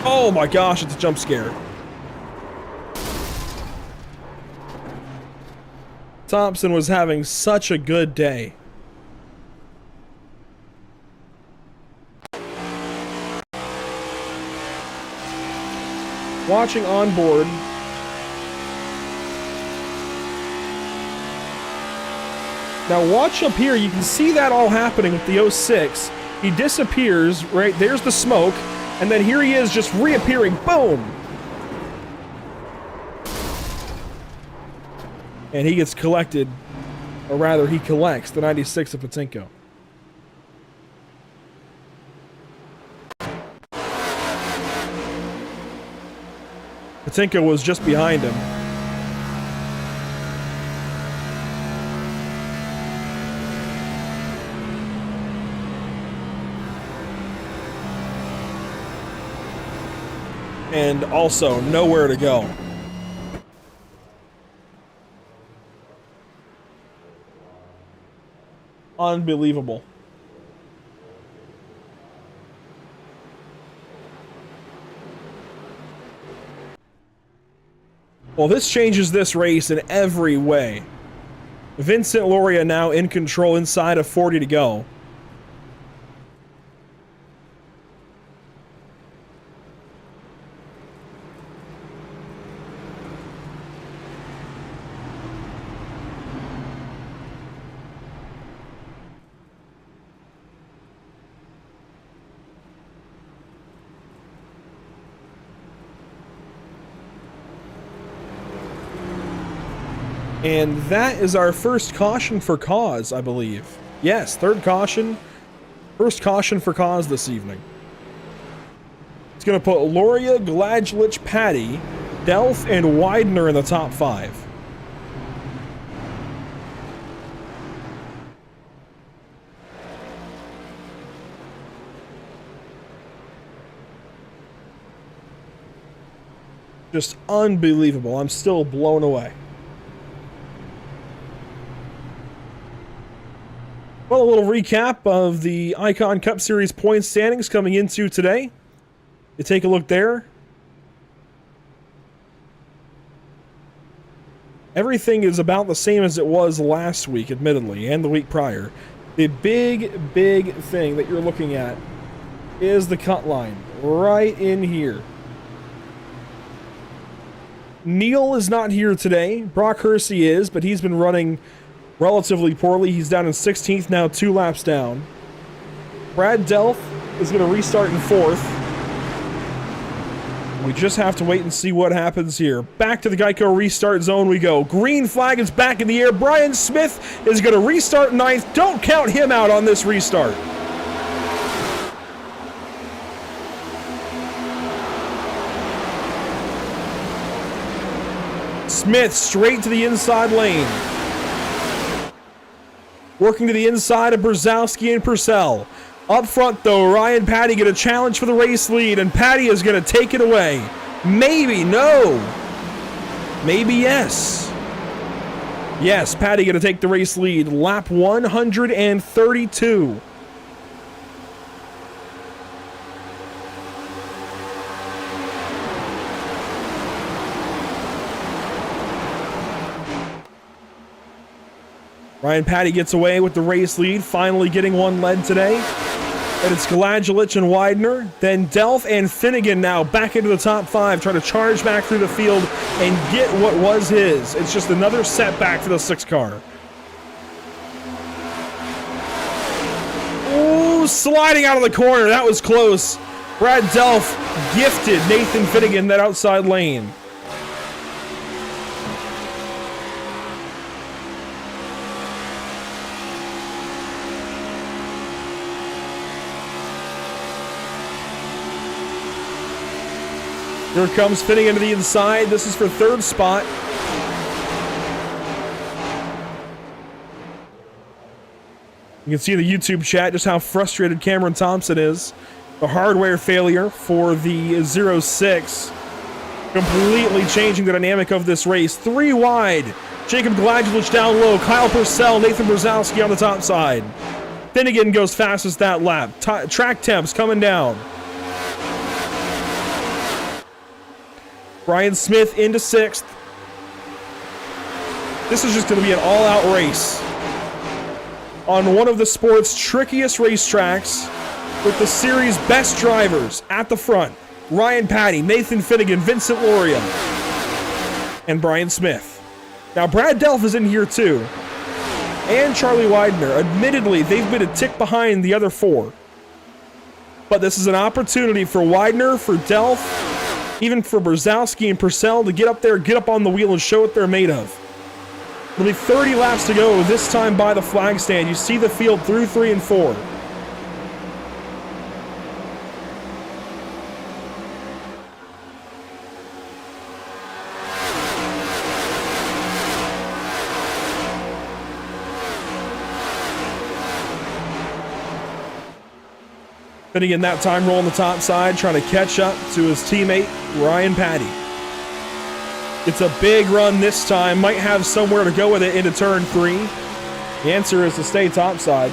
Oh my gosh, it's a jump scare. Thompson was having such a good day. Watching on board. Now watch up here, you can see that all happening with the 06. He disappears, right, there's the smoke, and then here he is just reappearing, boom! And he gets collected, or rather he collects the 96 of Patinko. Patinko was just behind him. And also nowhere to go. Unbelievable. Well, this changes this race in every way. Vincent Loria now in control inside of 40 to go. And that is our first caution for cause, I believe. Yes, third caution. First caution for cause this evening. It's going to put Loria, Gladgelich, Patty, Delph, and Widener in the top 5. Just unbelievable. I'm still blown away. Well, a little recap of the Icon Cup Series points standings coming into today. You take a look there. Everything is about the same as it was last week, admittedly, and the week prior. The big thing that you're looking at is the cut line right in here. Neil is not here today. Brock Hersey is, but he's been running relatively poorly. He's down in 16th now, 2 laps down. Brad Delph is going to restart in 4th. We just have to wait and see what happens here. Back to the Geico restart zone we go. Green flag is back in the air. Brian Smith is going to restart 9th. Don't count him out on this restart. Smith straight to the inside lane. Working to the inside of Brzezowski and Purcell. Up front, though, Ryan Patty get a challenge for the race lead, and Patty is going to take it away. Maybe, no. Maybe yes. Yes, Patty going to take the race lead. Lap 132. Ryan Patty gets away with the race lead, finally getting one led today. And it's Gladgelich and Widener. Then Delph and Finnegan now back into the top 5, trying to charge back through the field and get what was his. It's just another setback for the 6 car. Ooh, sliding out of the corner. That was close. Brad Delph gifted Nathan Finnegan that outside lane. Here comes Finnegan to the inside. This is for 3rd spot. You can see in the YouTube chat just how frustrated Cameron Thompson is. The hardware failure for the 06 completely changing the dynamic of this race. 3 wide. Jacob Gladgelich down low. Kyle Purcell, Nathan Brzezowski on the top side. Finnegan goes fastest that lap. Track temps coming down. Brian Smith into 6th. This is just going to be an all-out race on one of the sport's trickiest racetracks with the series' best drivers at the front. Ryan Patty, Nathan Finnegan, Vincent Loria, and Brian Smith. Now, Brad Delph is in here too, and Charlie Widener. Admittedly, they've been a tick behind the other four. But this is an opportunity for Widener, for Delph, even for Brzezowski and Purcell to get up there, get up on the wheel, and show what they're made of. It'll be 30 laps to go, this time by the flag stand. You see the field through 3 and 4. Finnegan that time rolling the top side, trying to catch up to his teammate, Ryan Patty. It's a big run this time. Might have somewhere to go with it into turn 3. The answer is to stay topside.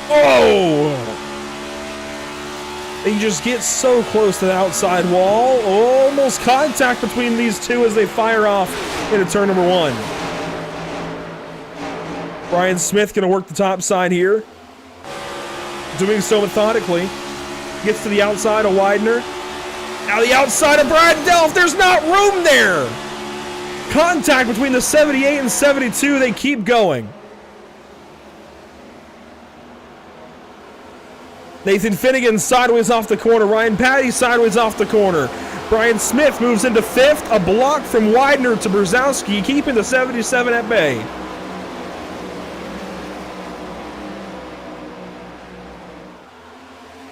Oh! He just gets so close to the outside wall. Almost contact between these two as they fire off into turn number 1. Brian Smith going to work the top side here. Doing so methodically. Gets to the outside of Widener. Now the outside of Brad Delph. There's not room there. Contact between the 78 and 72. They keep going. Nathan Finnegan sideways off the corner. Ryan Patty sideways off the corner. Brian Smith moves into 5th. A block from Widener to Brzezowski, keeping the 77 at bay.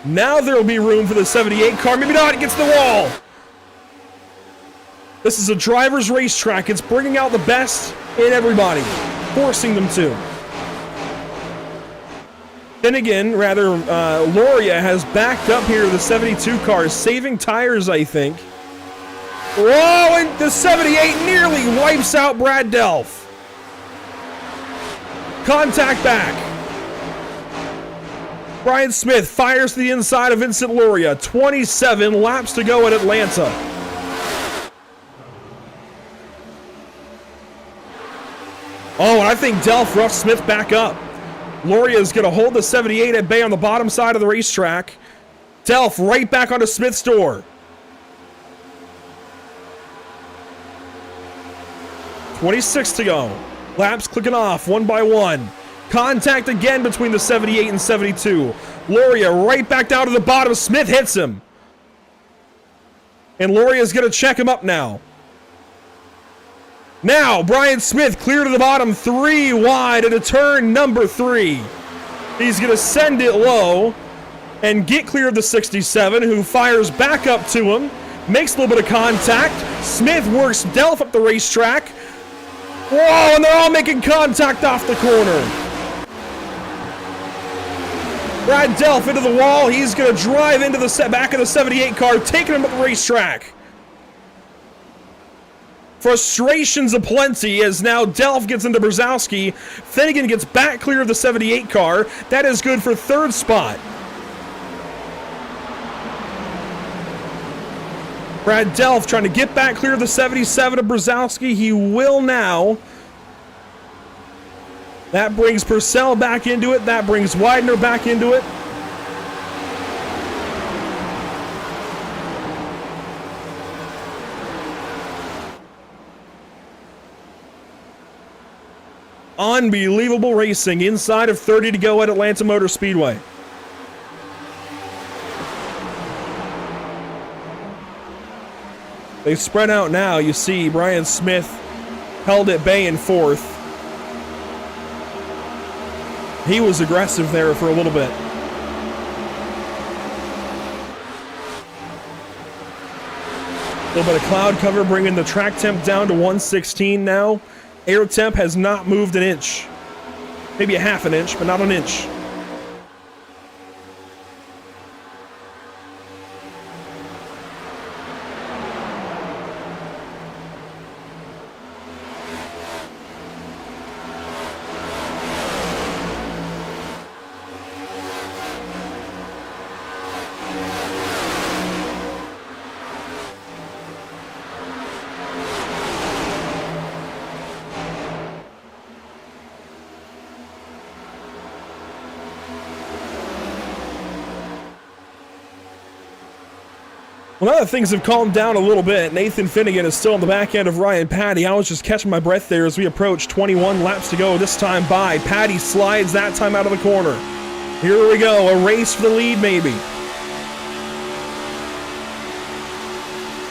Now there will be room for the 78 car. Maybe not. It gets to the wall. This is a driver's racetrack. It's bringing out the best in everybody, forcing them to. Then again, Loria has backed up here to the 72 car, saving tires, I think. Whoa, and the 78 nearly wipes out Brad Delph. Contact back. Brian Smith fires to the inside of Vincent Loria. 27 laps to go at Atlanta. Oh, and I think Delph roughs Smith back up. Loria is going to hold the 78 at bay on the bottom side of the racetrack. Delph right back onto Smith's door. 26 to go. Laps clicking off one by one. Contact again between the 78 and 72. Loria right back down to the bottom. Smith hits him. And Loria is going to check him up now. Now, Brian Smith clear to the bottom, 3 wide into turn number 3. He's going to send it low and get clear of the 67, who fires back up to him. Makes a little bit of contact. Smith works Delph up the racetrack. Whoa, and they're all making contact off the corner. Brad Delph into the wall. He's going to drive into the back of the 78 car, taking him up the racetrack. Frustrations aplenty as now Delph gets into Brzezowski. Finnegan gets back clear of the 78 car. That is good for 3rd spot. Brad Delph trying to get back clear of the 77 of Brzezowski. He will now. That brings Purcell back into it. That brings Widener back into it. Unbelievable racing inside of 30 to go at Atlanta Motor Speedway. They spread out now. You see Brian Smith held at bay in 4th. He was aggressive there for a little bit. A little bit of cloud cover bringing the track temp down to 116 now. Air temp has not moved an inch. Maybe a half an inch, but not an inch. Well, now that things have calmed down a little bit, Nathan Finnegan is still on the back end of Ryan Patty. I was just catching my breath there as we approach 21 laps to go, this time by. Patty slides that time out of the corner. Here we go, a race for the lead maybe.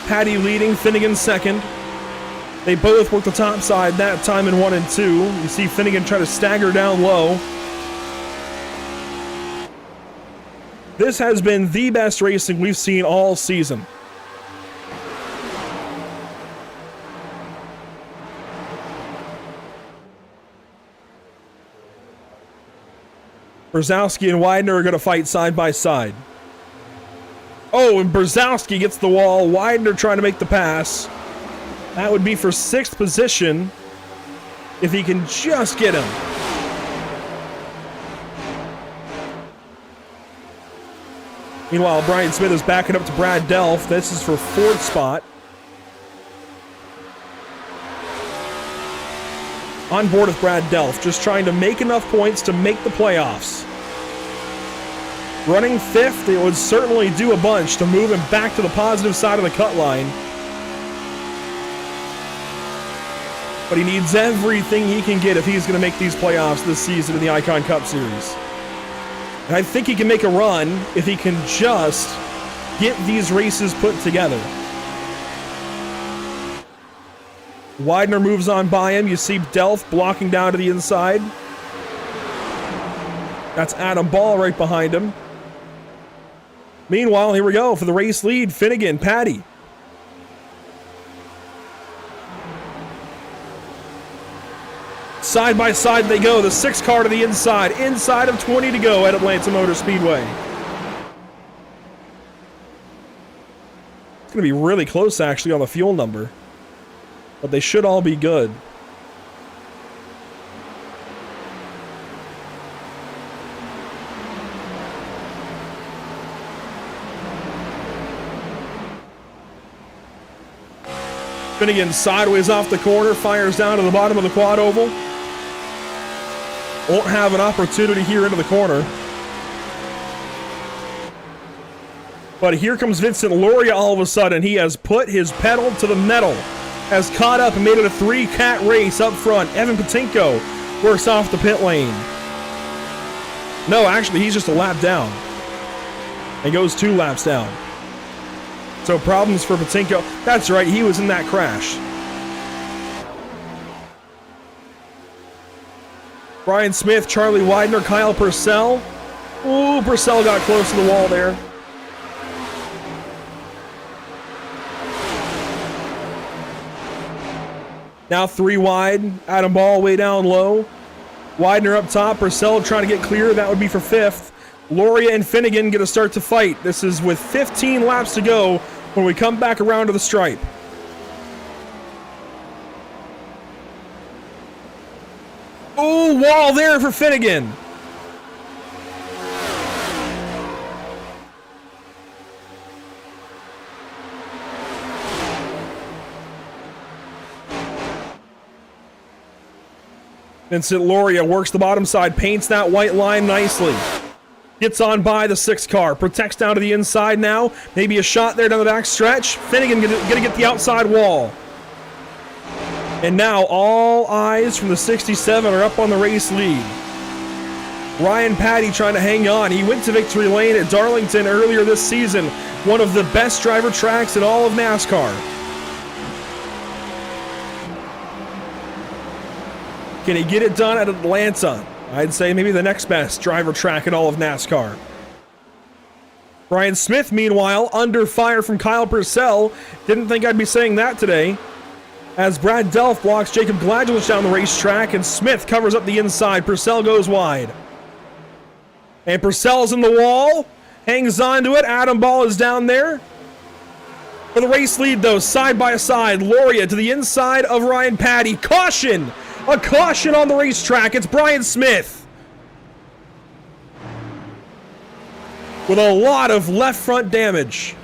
Patty leading, Finnegan second. They both work the top side that time in 1 and 2. You see Finnegan try to stagger down low. This has been the best racing we've seen all season. Brzezowski and Widener are going to fight side by side. Oh, and Brzezowski gets the wall. Widener trying to make the pass. That would be for 6th position if he can just get him. Meanwhile, Brian Smith is backing up to Brad Delph. This is for 4th spot. On board with Brad Delph, just trying to make enough points to make the playoffs. Running 5th, it would certainly do a bunch to move him back to the positive side of the cut line. But he needs everything he can get if he's going to make these playoffs this season in the Icon Cup Series. And I think he can make a run if he can just get these races put together. Widener moves on by him. You see Delph blocking down to the inside. That's Adam Ball right behind him. Meanwhile, here we go for the race lead. Finnegan, Patty. Side by side they go. The 6 car to the inside. Inside of 20 to go at Atlanta Motor Speedway. It's going to be really close, actually, on the fuel number. But they should all be good. Finnegan sideways off the corner, fires down to the bottom of the quad oval. Won't have an opportunity here into the corner. But here comes Vincent Loria all of a sudden. He has put his pedal to the metal. Has caught up and made it a 3-cat race up front. Evan Patinko works off the pit lane. No, actually, he's just a lap down. And goes 2 laps down. So problems for Patinko. That's right, he was in that crash. Brian Smith, Charlie Widener, Kyle Purcell. Ooh, Purcell got close to the wall there. Now 3 wide. Adam Ball way down low. Widener up top. Purcell trying to get clear. That would be for 5th. Loria and Finnegan going to start to fight. This is with 15 laps to go when we come back around to the stripe. Ooh, wall there for Finnegan. Vincent Loria works the bottom side, paints that white line nicely. Gets on by the 6 car, protects down to the inside now. Maybe a shot there down the back stretch. Finnegan gonna get the outside wall. And now all eyes from the 67 are up on the race lead. Ryan Patty trying to hang on. He went to victory lane at Darlington earlier this season. One of the best driver tracks in all of NASCAR. Can he get it done at Atlanta? I'd say maybe the next best driver track in all of NASCAR. Brian Smith, meanwhile, under fire from Kyle Purcell. Didn't think I'd be saying that today. As Brad Delph blocks Jacob Gladulus down the racetrack, and Smith covers up the inside. Purcell goes wide. And Purcell's in the wall. Hangs on to it. Adam Ball is down there. For the race lead, though, side by side. Loria to the inside of Ryan Patty. Caution! A caution on the racetrack. It's Brian Smith. With a lot of left front damage.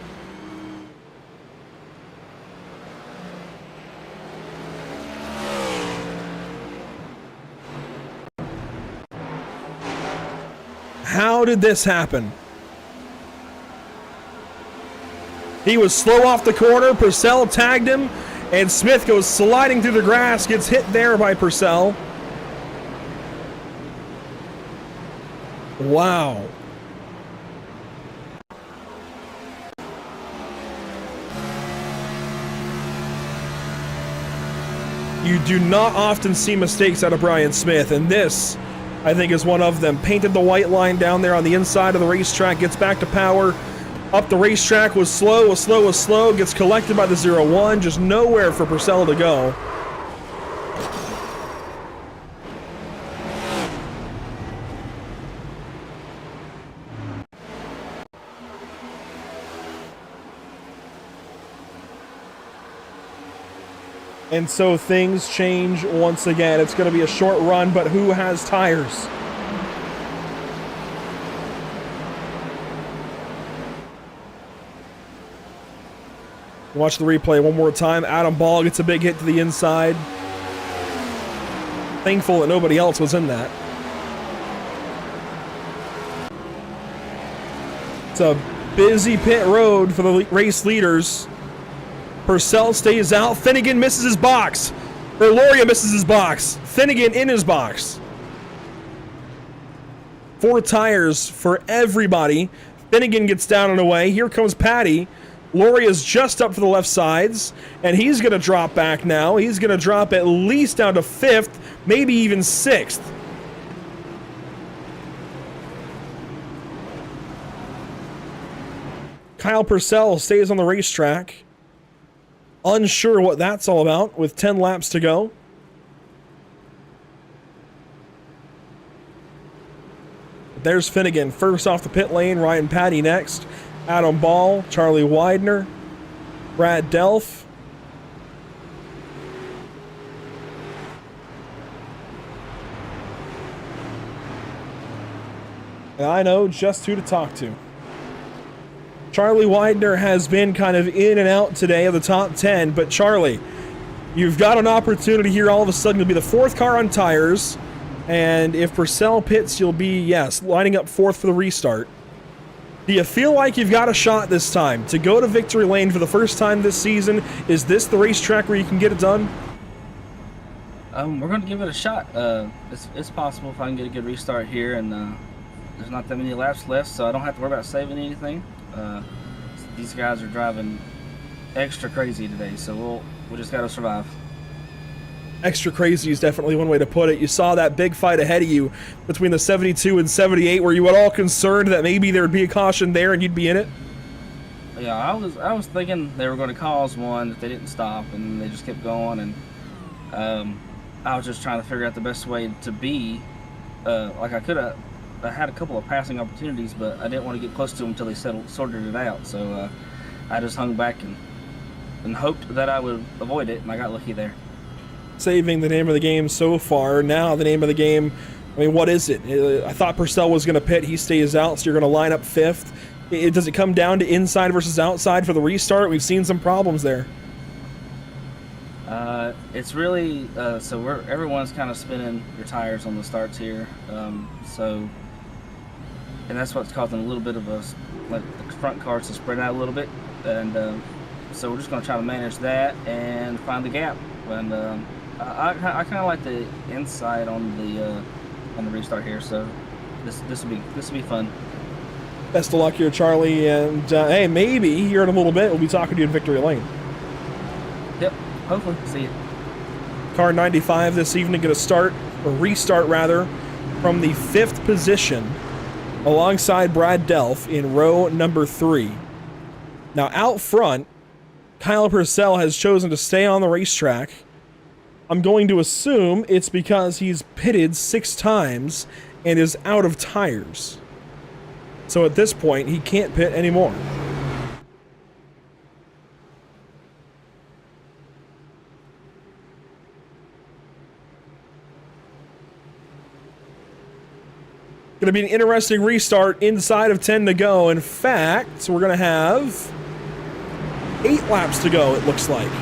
How did this happen? He was slow off the corner. Purcell tagged him, and Smith goes sliding through the grass, gets hit there by Purcell. Wow. You do not often see mistakes out of Brian Smith, and this, I think, is one of them. Painted the white line down there on the inside of the racetrack, gets back to power. Up the racetrack, was slow, gets collected by the 0-1, just nowhere for Purcell to go. And so things change once again. It's going to be a short run, but who has tires? Watch the replay one more time. Adam Ball gets a big hit to the inside. Thankful that nobody else was in that. It's a busy pit road for the race leaders. Purcell stays out. Finnegan misses his box. Or Loria misses his box. Finnegan in his box. 4 tires for everybody. Finnegan gets down and away. Here comes Patty. Loria's just up for the left sides, and he's going to drop back now. He's going to drop at least down to 5th, maybe even 6th. Kyle Purcell stays on the racetrack. Unsure what that's all about with 10 laps to go. There's Finnegan first off the pit lane. Ryan Patty next. Adam Ball, Charlie Widener, Brad Delph. And I know just who to talk to. Charlie Widener has been kind of in and out today of the top 10, but Charlie, you've got an opportunity here all of a sudden to be the 4th car on tires, and if Purcell pits, you'll be, yes, lining up 4th for the restart. Do you feel like you've got a shot this time to go to victory lane for the first time this season? Is this the racetrack where you can get it done? We're going to give it a shot. It's possible if I can get a good restart here, and there's not that many laps left, so I don't have to worry about saving anything. These guys are driving extra crazy today, so we'll just got to survive. Extra crazy is definitely one way to put it. You saw that big fight ahead of you between the 72 and 78. Were you at all concerned that maybe there would be a caution there and you'd be in it? Yeah, I was thinking they were going to cause one if they didn't stop, and they just kept going. And I was just trying to figure out the best way to be. Like I had a couple of passing opportunities, but I didn't want to get close to them until they sorted it out. So I just hung back and hoped that I would avoid it, and I got lucky there. Saving the name of the game so far. Now the name of the game, I mean, what is it? I thought Purcell was going to pit. He stays out, so you're going to line up 5th. Does it come down to inside versus outside for the restart? We've seen some problems there. It's really so everyone's kind of spinning their tires on the starts here. And that's what's causing a little bit of like the front cars to spread out a little bit. And so we're just going to try to manage that and find the gap. And I kind of like the inside on the restart here, so this will be fun. Best of luck here, Charlie, and hey, maybe here in a little bit we'll be talking to you in victory lane. Yep, hopefully. See you. Car 95 this evening going to restart rather, from the 5th position alongside Brad Delph in row number 3. Now out front, Kyle Purcell has chosen to stay on the racetrack. I'm going to assume it's because he's pitted 6 times and is out of tires. So at this point, he can't pit anymore. Going to be an interesting restart inside of 10 to go. In fact, we're going to have 8 laps to go, it looks like.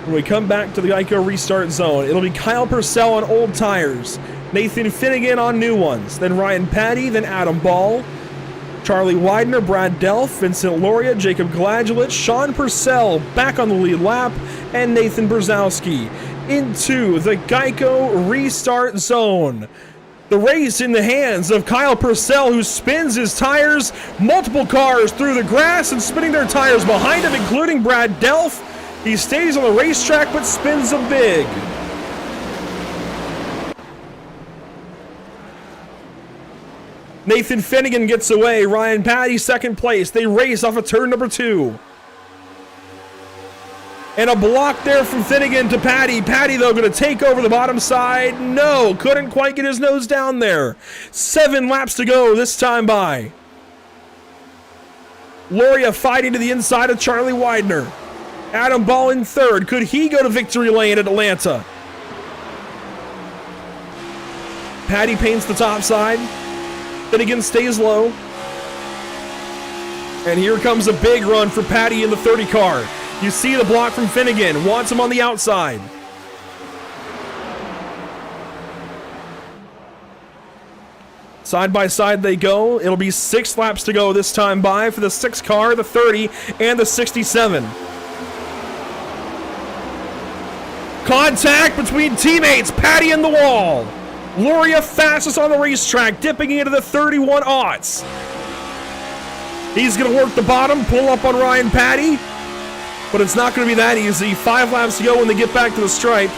When we come back to the Geico restart zone, it'll be Kyle Purcell on old tires, Nathan Finnegan on new ones, then Ryan Patty, then Adam Ball, Charlie Widener, Brad Delph, Vincent Loria, Jacob Gladulett, Sean Purcell back on the lead lap, and Nathan Brzezowski into the Geico restart zone. The race in the hands of Kyle Purcell, who spins his tires, multiple cars through the grass and spinning their tires behind him, including Brad Delph. He stays on the racetrack but spins them big. Nathan Finnegan gets away. Ryan Patty second place. They race off of turn number 2. And a block there from Finnegan to Patty. Patty, though, going to take over the bottom side. No, couldn't quite get his nose down there. 7 laps to go this time by. Loria fighting to the inside of Charlie Widener. Adam Ball in third. Could he go to victory lane at Atlanta? Patty paints the top side. Finnegan stays low. And here comes a big run for Patty in the 30 car. You see the block from Finnegan. Wants him on the outside. Side by side they go. It'll be 6 laps to go this time by for the 6 car, the 30, and the 67. Contact between teammates. Patty and the wall. Loria fastest on the racetrack, dipping into the 31 aughts. He's going to work the bottom, pull up on Ryan Patty, but it's not going to be that easy. 5 laps to go when they get back to the stripe.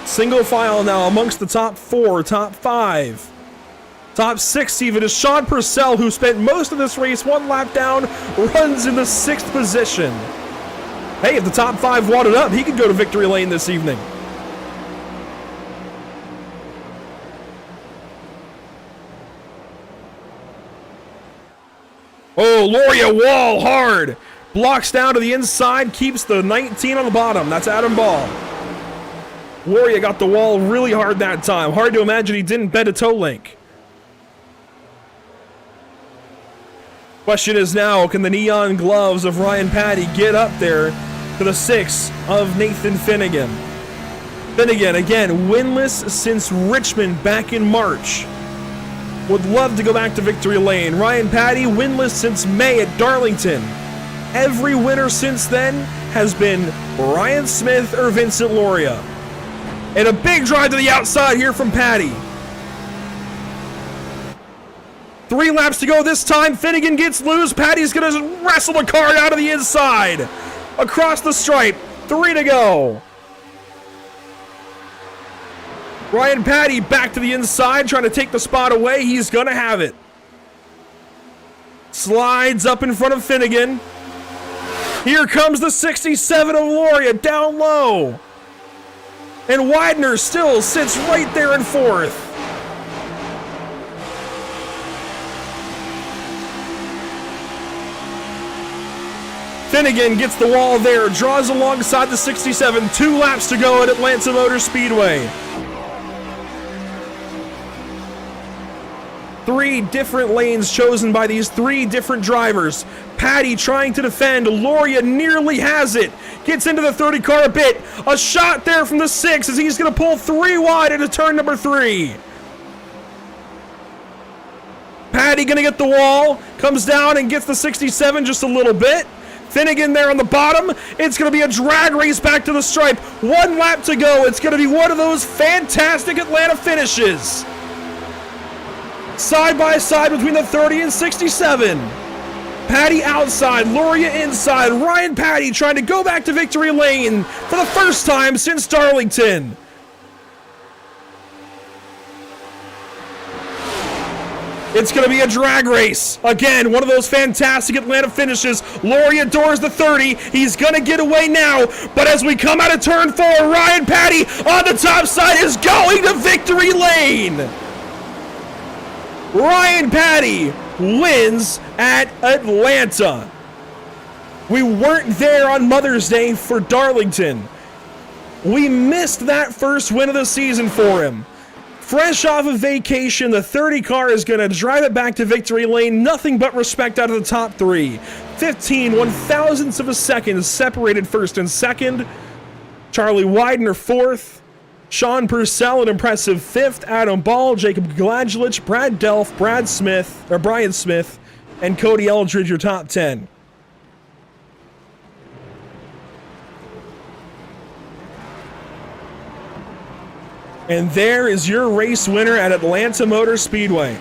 Single file now amongst the top 4, top 5. Top 6 even is Sean Purcell, who spent most of this race 1 lap down, runs in the 6th position. Hey, if the top 5 wadded up, he could go to victory lane this evening. Oh, Loria wall hard. Blocks down to the inside, keeps the 19 on the bottom. That's Adam Ball. Loria got the wall really hard that time. Hard to imagine he didn't bend a toe link. Question is now, can the neon gloves of Ryan Patty get up there to the 6 of Nathan Finnegan? Finnegan, again, winless since Richmond back in March. Would love to go back to victory lane. Ryan Patty, winless since May at Darlington. Every winner since then has been Ryan Smith or Vincent Loria. And a big drive to the outside here from Patty. 3 laps to go this time. Finnegan gets loose. Patty's going to wrestle the car out of the inside. Across the stripe. 3 to go. Ryan Patty back to the inside, trying to take the spot away. He's going to have it. Slides up in front of Finnegan. Here comes the 67 of Loria down low. And Widener still sits right there in 4th. Finnegan gets the wall there, draws alongside the 67. 2 laps to go at Atlanta Motor Speedway. 3 different lanes chosen by these 3 different drivers. Patty trying to defend. Loria nearly has it. Gets into the 30 car a bit. A shot there from the 6 as he's going to pull 3 wide into turn number 3. Patty going to get the wall. Comes down and gets the 67 just a little bit. Finnegan there on the bottom. It's going to be a drag race back to the stripe. 1 lap to go. It's going to be one of those fantastic Atlanta finishes. Side by side between the 30 and 67. Patty outside, Loria inside. Ryan Patty trying to go back to victory lane for the first time since Darlington. It's going to be a drag race. Again, one of those fantastic Atlanta finishes. Loria doors the 30. He's going to get away now. But as we come out of turn 4, Ryan Patty on the top side is going to victory lane. Ryan Patty wins at Atlanta. We weren't there on Mother's Day for Darlington. We missed that first win of the season for him. Fresh off of vacation, the 30 car is going to drive it back to victory lane. Nothing but respect out of the top 3. 15 1/1000ths of a second separated first and second. Charlie Widener 4th. Sean Purcell, an impressive 5th. Adam Ball, Jacob Gladulich, Brad Delph, Brian Smith, and Cody Eldridge, your top 10. And there is your race winner at Atlanta Motor Speedway.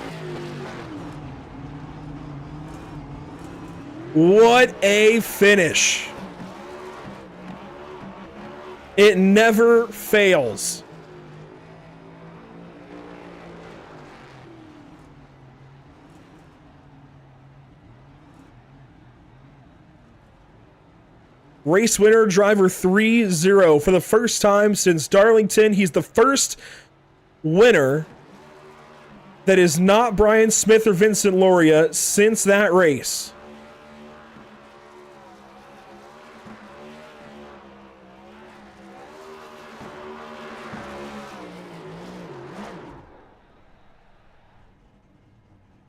What a finish. It never fails. Race winner, driver 3-0. For the first time since Darlington, he's the first winner that is not Brian Smith or Vincent Loria since that race.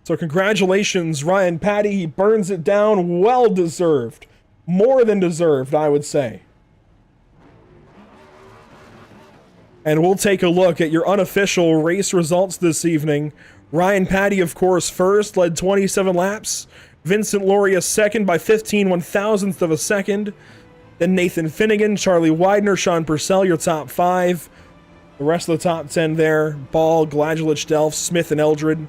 So congratulations, Ryan Patty. He burns it down. Well deserved. More than deserved, I would say. And we'll take a look at your unofficial race results this evening. Ryan Patty, of course, first, led 27 laps. Vincent Loria second by 15 one-thousandths of a second. Then Nathan Finnegan, Charlie Widener, Sean Purcell, your top 5. The rest of the top 10 there. Ball, Gladulich, Delph, Smith, and Eldred.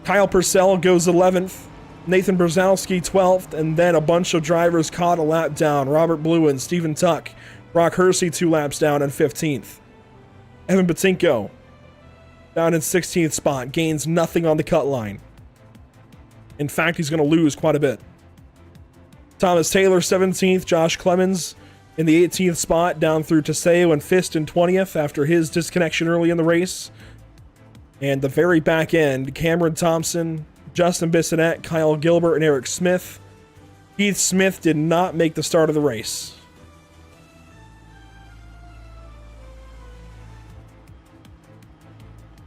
Kyle Purcell goes 11th. Nathan Brzezowski 12th, and then a bunch of drivers caught a lap down. Robert Bluen, Stephen Tuck, Brock Hersey 2 laps down and 15th. Evan Batinko down in 16th spot, gains nothing on the cut line. In fact, he's going to lose quite a bit. Thomas Taylor 17th, Josh Clemens in the 18th spot, down through Teseo and Fist in 20th after his disconnection early in the race. And the very back end, Cameron Thompson, Justin Bissonette, Kyle Gilbert, and Eric Smith. Keith Smith did not make the start of the race.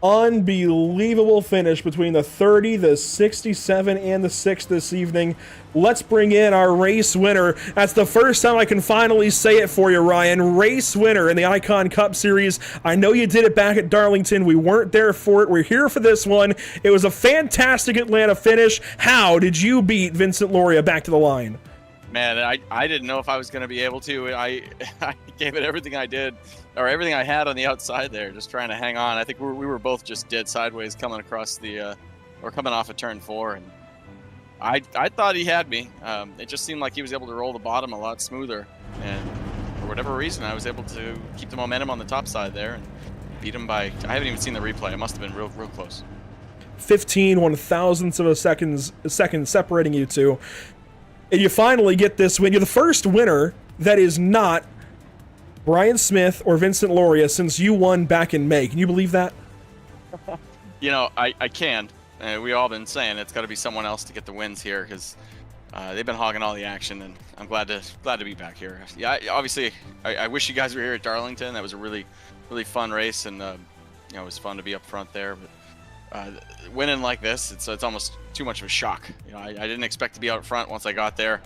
Unbelievable finish between the 30, the 67, and the 6 this evening. Let's bring in our race winner. That's the first time I can finally say it for you, Ryan. Race winner in the Icon Cup Series. I know you did it back at Darlington. We weren't there for it. We're here for this one. It was a fantastic Atlanta finish. How did you beat Vincent Loria back to the line? Man, I didn't know if I was going to be able to. I gave it everything I did, or everything I had on the outside there, just trying to hang on. I think we were both just dead sideways coming across the, or coming off of turn 4, and I thought he had me. It just seemed like he was able to roll the bottom a lot smoother, and for whatever reason, I was able to keep the momentum on the top side there and beat him by, I haven't even seen the replay. It must have been real close. 15 one-thousandths of a second separating you two. And you finally get this win. You're the first winner that is not Brian Smith or Vincent Loria since you won back in May. Can you believe that? You know, I can. We all been saying it's got to be someone else to get the wins here because they've been hogging all the action, and I'm glad to be back here. Yeah, obviously, I wish you guys were here at Darlington. That was a really fun race, and you know, it was fun to be up front there. But winning like this, it's almost too much of a shock. You know, I didn't expect to be out front once I got there.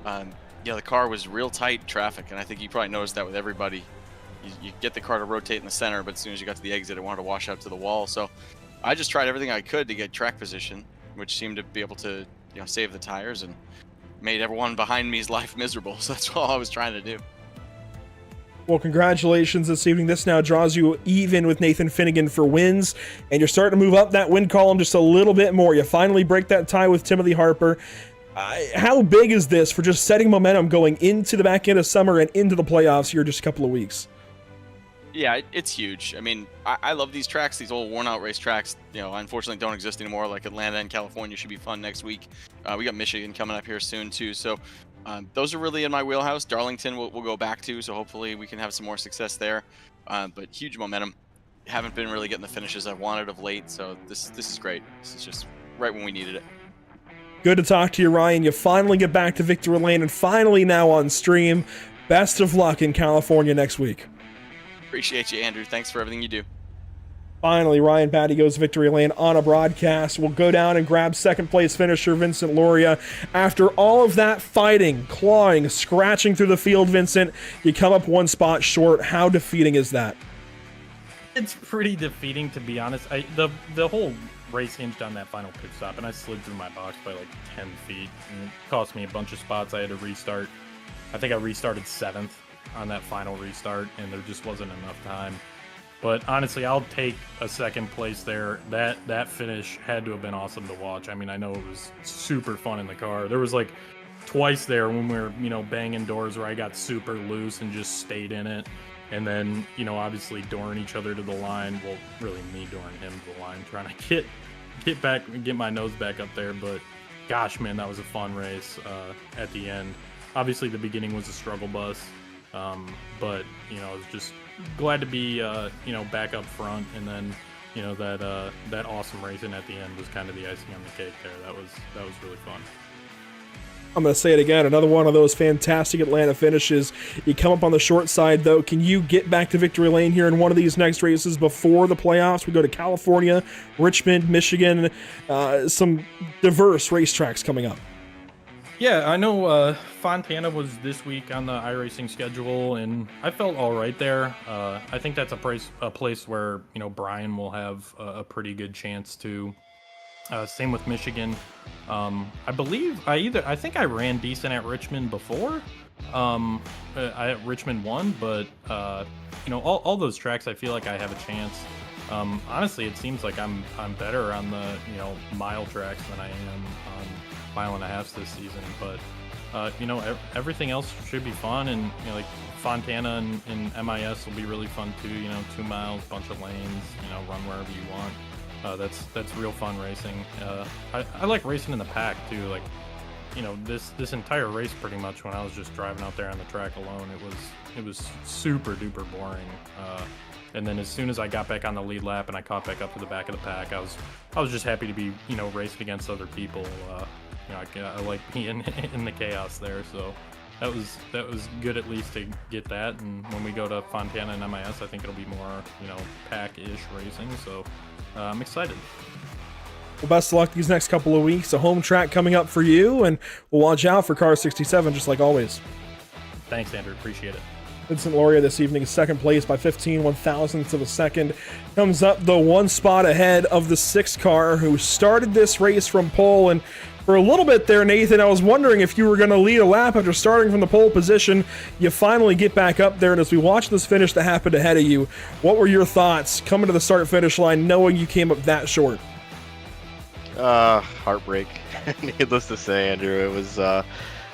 Yeah, the car was real tight traffic, and I think you probably noticed that with everybody. You get the car to rotate in the center, but as soon as you got to the exit, it wanted to wash out to the wall. So I just tried everything I could to get track position, which seemed to be able to, you know, save the tires and made everyone behind me's life miserable. So that's all I was trying to do. Well, congratulations this evening. This now draws you even with Nathan Finnegan for wins, and you're starting to move up that win column just a little bit more. You finally break that tie with Timothy Harper. How big is this for just setting momentum going into the back end of summer and into the playoffs here in just a couple of weeks? Yeah, it's huge. I mean, I love these tracks, these old worn-out race tracks. You know, unfortunately don't exist anymore, like Atlanta and California should be fun next week. We got Michigan coming up here soon, too. So those are really in my wheelhouse. Darlington we'll go back to, so hopefully we can have some more success there. But huge momentum. Haven't been really getting the finishes I've wanted of late, so this is great. This is just right when we needed it. Good to talk to you, Ryan. You finally get back to Victory Lane and finally now on stream. Best of luck in California next week. Appreciate you, Andrew. Thanks for everything you do. Finally, Ryan Patty goes Victory Lane on a broadcast. We'll go down and grab second place finisher Vincent Loria. After all of that fighting, clawing, scratching through the field, Vincent, you come up one spot short. How defeating is that? It's pretty defeating, to be honest. The whole race hinged on that final pit stop, and I slid through my box by like 10 feet, and it cost me a bunch of spots. I had to restart. I think I restarted 7th on that final restart, and there just wasn't enough time. But honestly, I'll take a 2nd place there. That finish had to have been awesome to watch. I mean, I know it was super fun in the car. There was like twice there when we were, banging doors where I got super loose and just stayed in it. And then, obviously dooring each other to the line. Well, really me dooring him to the line, trying to get back, get my nose back up there. But gosh, man, that was a fun race at the end. Obviously, the beginning was a struggle bus. But, I was just glad to be, back up front. And then, that awesome racing at the end was kind of the icing on the cake there. That was really fun. I'm going to say it again, another one of those fantastic Atlanta finishes. You come up on the short side, though. Can you get back to victory lane here in one of these next races before the playoffs? We go to California, Richmond, Michigan, some diverse racetracks coming up. Yeah, I know Fontana was this week on the iRacing schedule, and I felt all right there. I think that's a place where, Brian will have a pretty good chance to. Same with Michigan. I believe I think I ran decent at Richmond before. Richmond won, but all those tracks I feel like I have a chance. Honestly, it seems like I'm better on the mile tracks than I am on 1.5 miles this season. But everything else should be fun, and like Fontana and MIS will be really fun too. 2 miles, bunch of lanes, run wherever you want. That's real fun racing. I like racing in the pack too. Like, this entire race pretty much when I was just driving out there on the track alone, it was super duper boring. And then as soon as I got back on the lead lap and I caught back up to the back of the pack, I was just happy to be racing against other people. I like being in the chaos there. So that was good at least to get that. And when we go to Fontana and MIS, I think it'll be more pack-ish racing. So. I'm excited. Well, best of luck these next couple of weeks. A home track coming up for you, and we'll watch out for Car 67 just like always. Thanks, Andrew. Appreciate it. Vincent Loria this evening is 2nd place by 15 1/1000ths of a second. Comes up the 1 spot ahead of the 6th car who started this race from pole. And for a little bit there, Nathan, I was wondering if you were going to lead a lap after starting from the pole position. You finally get back up there, and as we watch this finish that happened ahead of you, what were your thoughts coming to the start-finish line knowing you came up that short? Heartbreak. Needless to say, Andrew, it was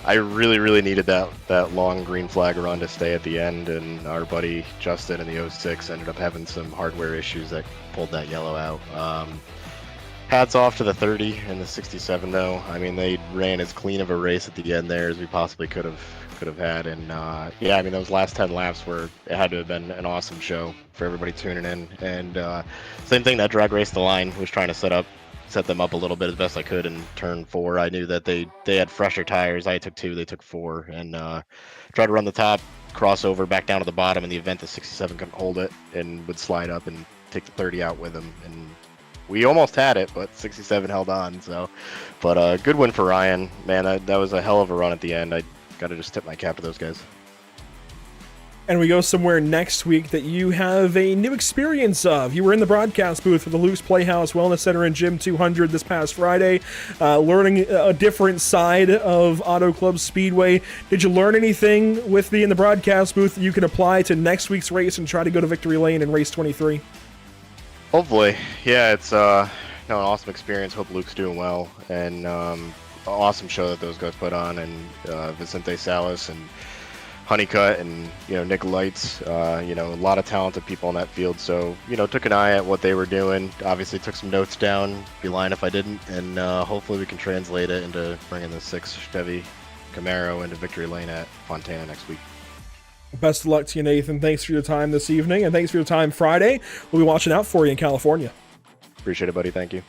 I really, really needed that long green flag run to stay at the end, and our buddy Justin in the 06 ended up having some hardware issues that pulled that yellow out. Hats off to the 30 and the 67 though. I mean, they ran as clean of a race at the end there as we possibly could have had. And yeah, I mean, those last 10 laps it had to have been an awesome show for everybody tuning in. And same thing, that drag race the line was trying to set them up a little bit as best I could in turn 4. I knew that they had fresher tires. I took 2, they took 4, and tried to run the top, crossover back down to the bottom in the event the 67 couldn't hold it and would slide up and take the 30 out with him. And we almost had it, but 67 held on. So, but good win for Ryan. Man, that was a hell of a run at the end. I got to just tip my cap to those guys. And we go somewhere next week that you have a new experience of. You were in the broadcast booth for the Luke's Playhouse Wellness Center in Gym 200 this past Friday, learning a different side of Auto Club Speedway. Did you learn anything with being in the broadcast booth that you can apply to next week's race and try to go to victory lane in race 23? Hopefully. Yeah, it's an awesome experience. Hope Luke's doing well. And awesome show that those guys put on. And Vicente Salas and Honeycutt and Nick Lights, a lot of talented people in that field. So took an eye at what they were doing. Obviously took some notes down. Be lying if I didn't. And hopefully we can translate it into bringing the 6 Chevy Camaro into victory lane at Fontana next week. Best of luck to you, Nathan. Thanks for your time this evening, and thanks for your time Friday. We'll be watching out for you in California. Appreciate it, buddy. Thank you.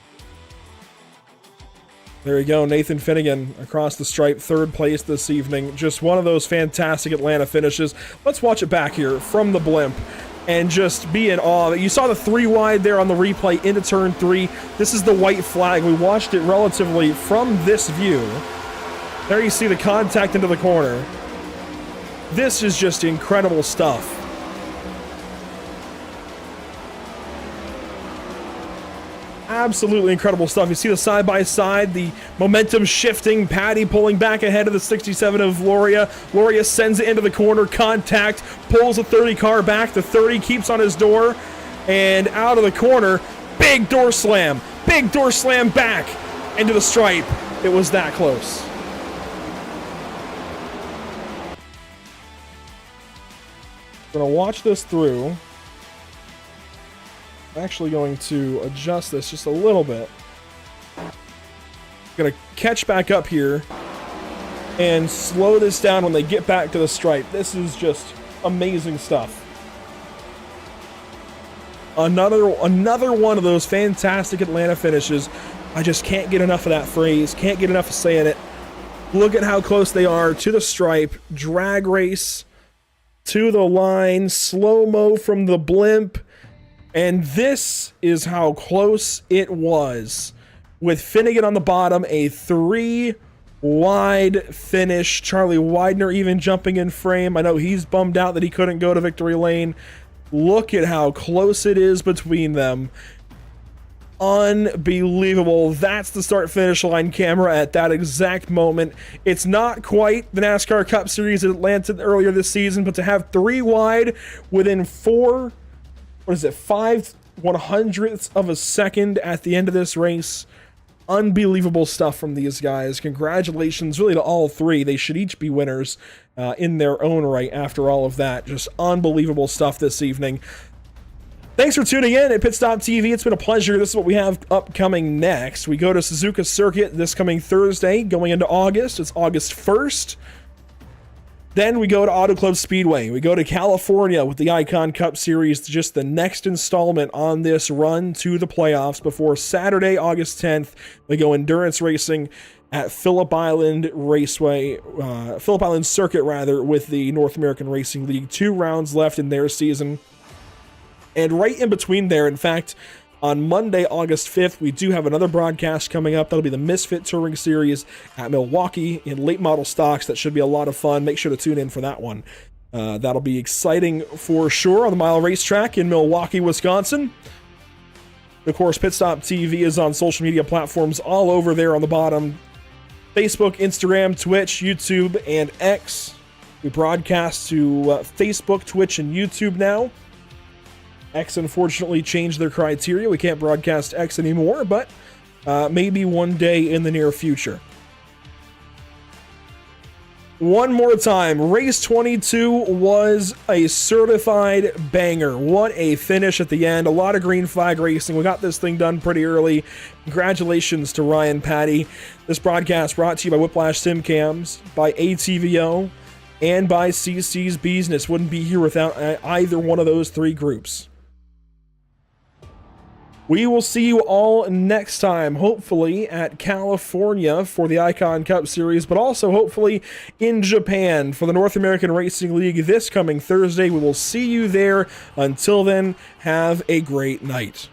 There you go, Nathan Finnegan across the stripe, 3rd place this evening. Just one of those fantastic Atlanta finishes. Let's watch it back here from the blimp and just be in awe. You saw the 3 wide there on the replay into turn 3. This is the white flag. We watched it relatively from this view. There you see the contact into the corner. This is just incredible stuff. absolutely incredible stuff. You see the side-by-side, the momentum shifting, Patty pulling back ahead of the 67 of Loria. Loria sends it into the corner, contact, pulls the 30 car back. The 30 keeps on his door, and out of the corner, big door slam back into the stripe. It was that close. I'm gonna watch this through. I'm actually going to adjust this just a little bit. Gonna catch back up here and slow this down when they get back to the stripe. This is just amazing stuff. Another one of those fantastic Atlanta finishes. I just can't get enough of that phrase. Can't get enough of saying it. Look at how close they are to the stripe. Drag race to the line. Slow-mo from the blimp. And this is how close it was. With Finnegan on the bottom, a 3-wide finish. Charlie Widener even jumping in frame. I know he's bummed out that he couldn't go to victory lane. Look at how close it is between them. Unbelievable. That's the start-finish line camera at that exact moment. It's not quite the NASCAR Cup Series at Atlanta earlier this season, but to have 3 wide within 5 1/100ths of a second at the end of this race. Unbelievable stuff from these guys. Congratulations really to all 3. They should each be winners in their own right after all of that. Just unbelievable stuff this evening. Thanks for tuning in at Pit Stop TV. It's been a pleasure. This is what we have upcoming next. We go to Suzuka Circuit this coming Thursday, going into August. It's August 1st. Then we go to Auto Club Speedway. We go to California with the Icon Cup Series, just the next installment on this run to the playoffs before Saturday, August 10th. We go endurance racing at Phillip Island Phillip Island Circuit with the North American Racing League. 2 rounds left in their season. And right in between there, in fact, on Monday, August 5th, we do have another broadcast coming up. That'll be the Misfit Touring Series at Milwaukee in late model stocks. That should be a lot of fun. Make sure to tune in for that one. That'll be exciting for sure on the mile racetrack in Milwaukee, Wisconsin. Of course, Pit Stop TV is on social media platforms all over there on the bottom. Facebook, Instagram, Twitch, YouTube, and X. We broadcast to Facebook, Twitch, and YouTube now. X unfortunately changed their criteria. We can't broadcast X anymore, but maybe one day in the near future. One more time, race 22 was a certified banger. What a finish at the end. A lot of green flag racing. We got this thing done pretty early. Congratulations to Ryan Patty. This broadcast brought to you by Whiplash Simcams, by ATVO, and by CC's Business. Wouldn't be here without either one of those 3 groups. We will see you all next time, hopefully at California for the Icon Cup Series, but also hopefully in Japan for the North American Racing League this coming Thursday. We will see you there. Until then, have a great night.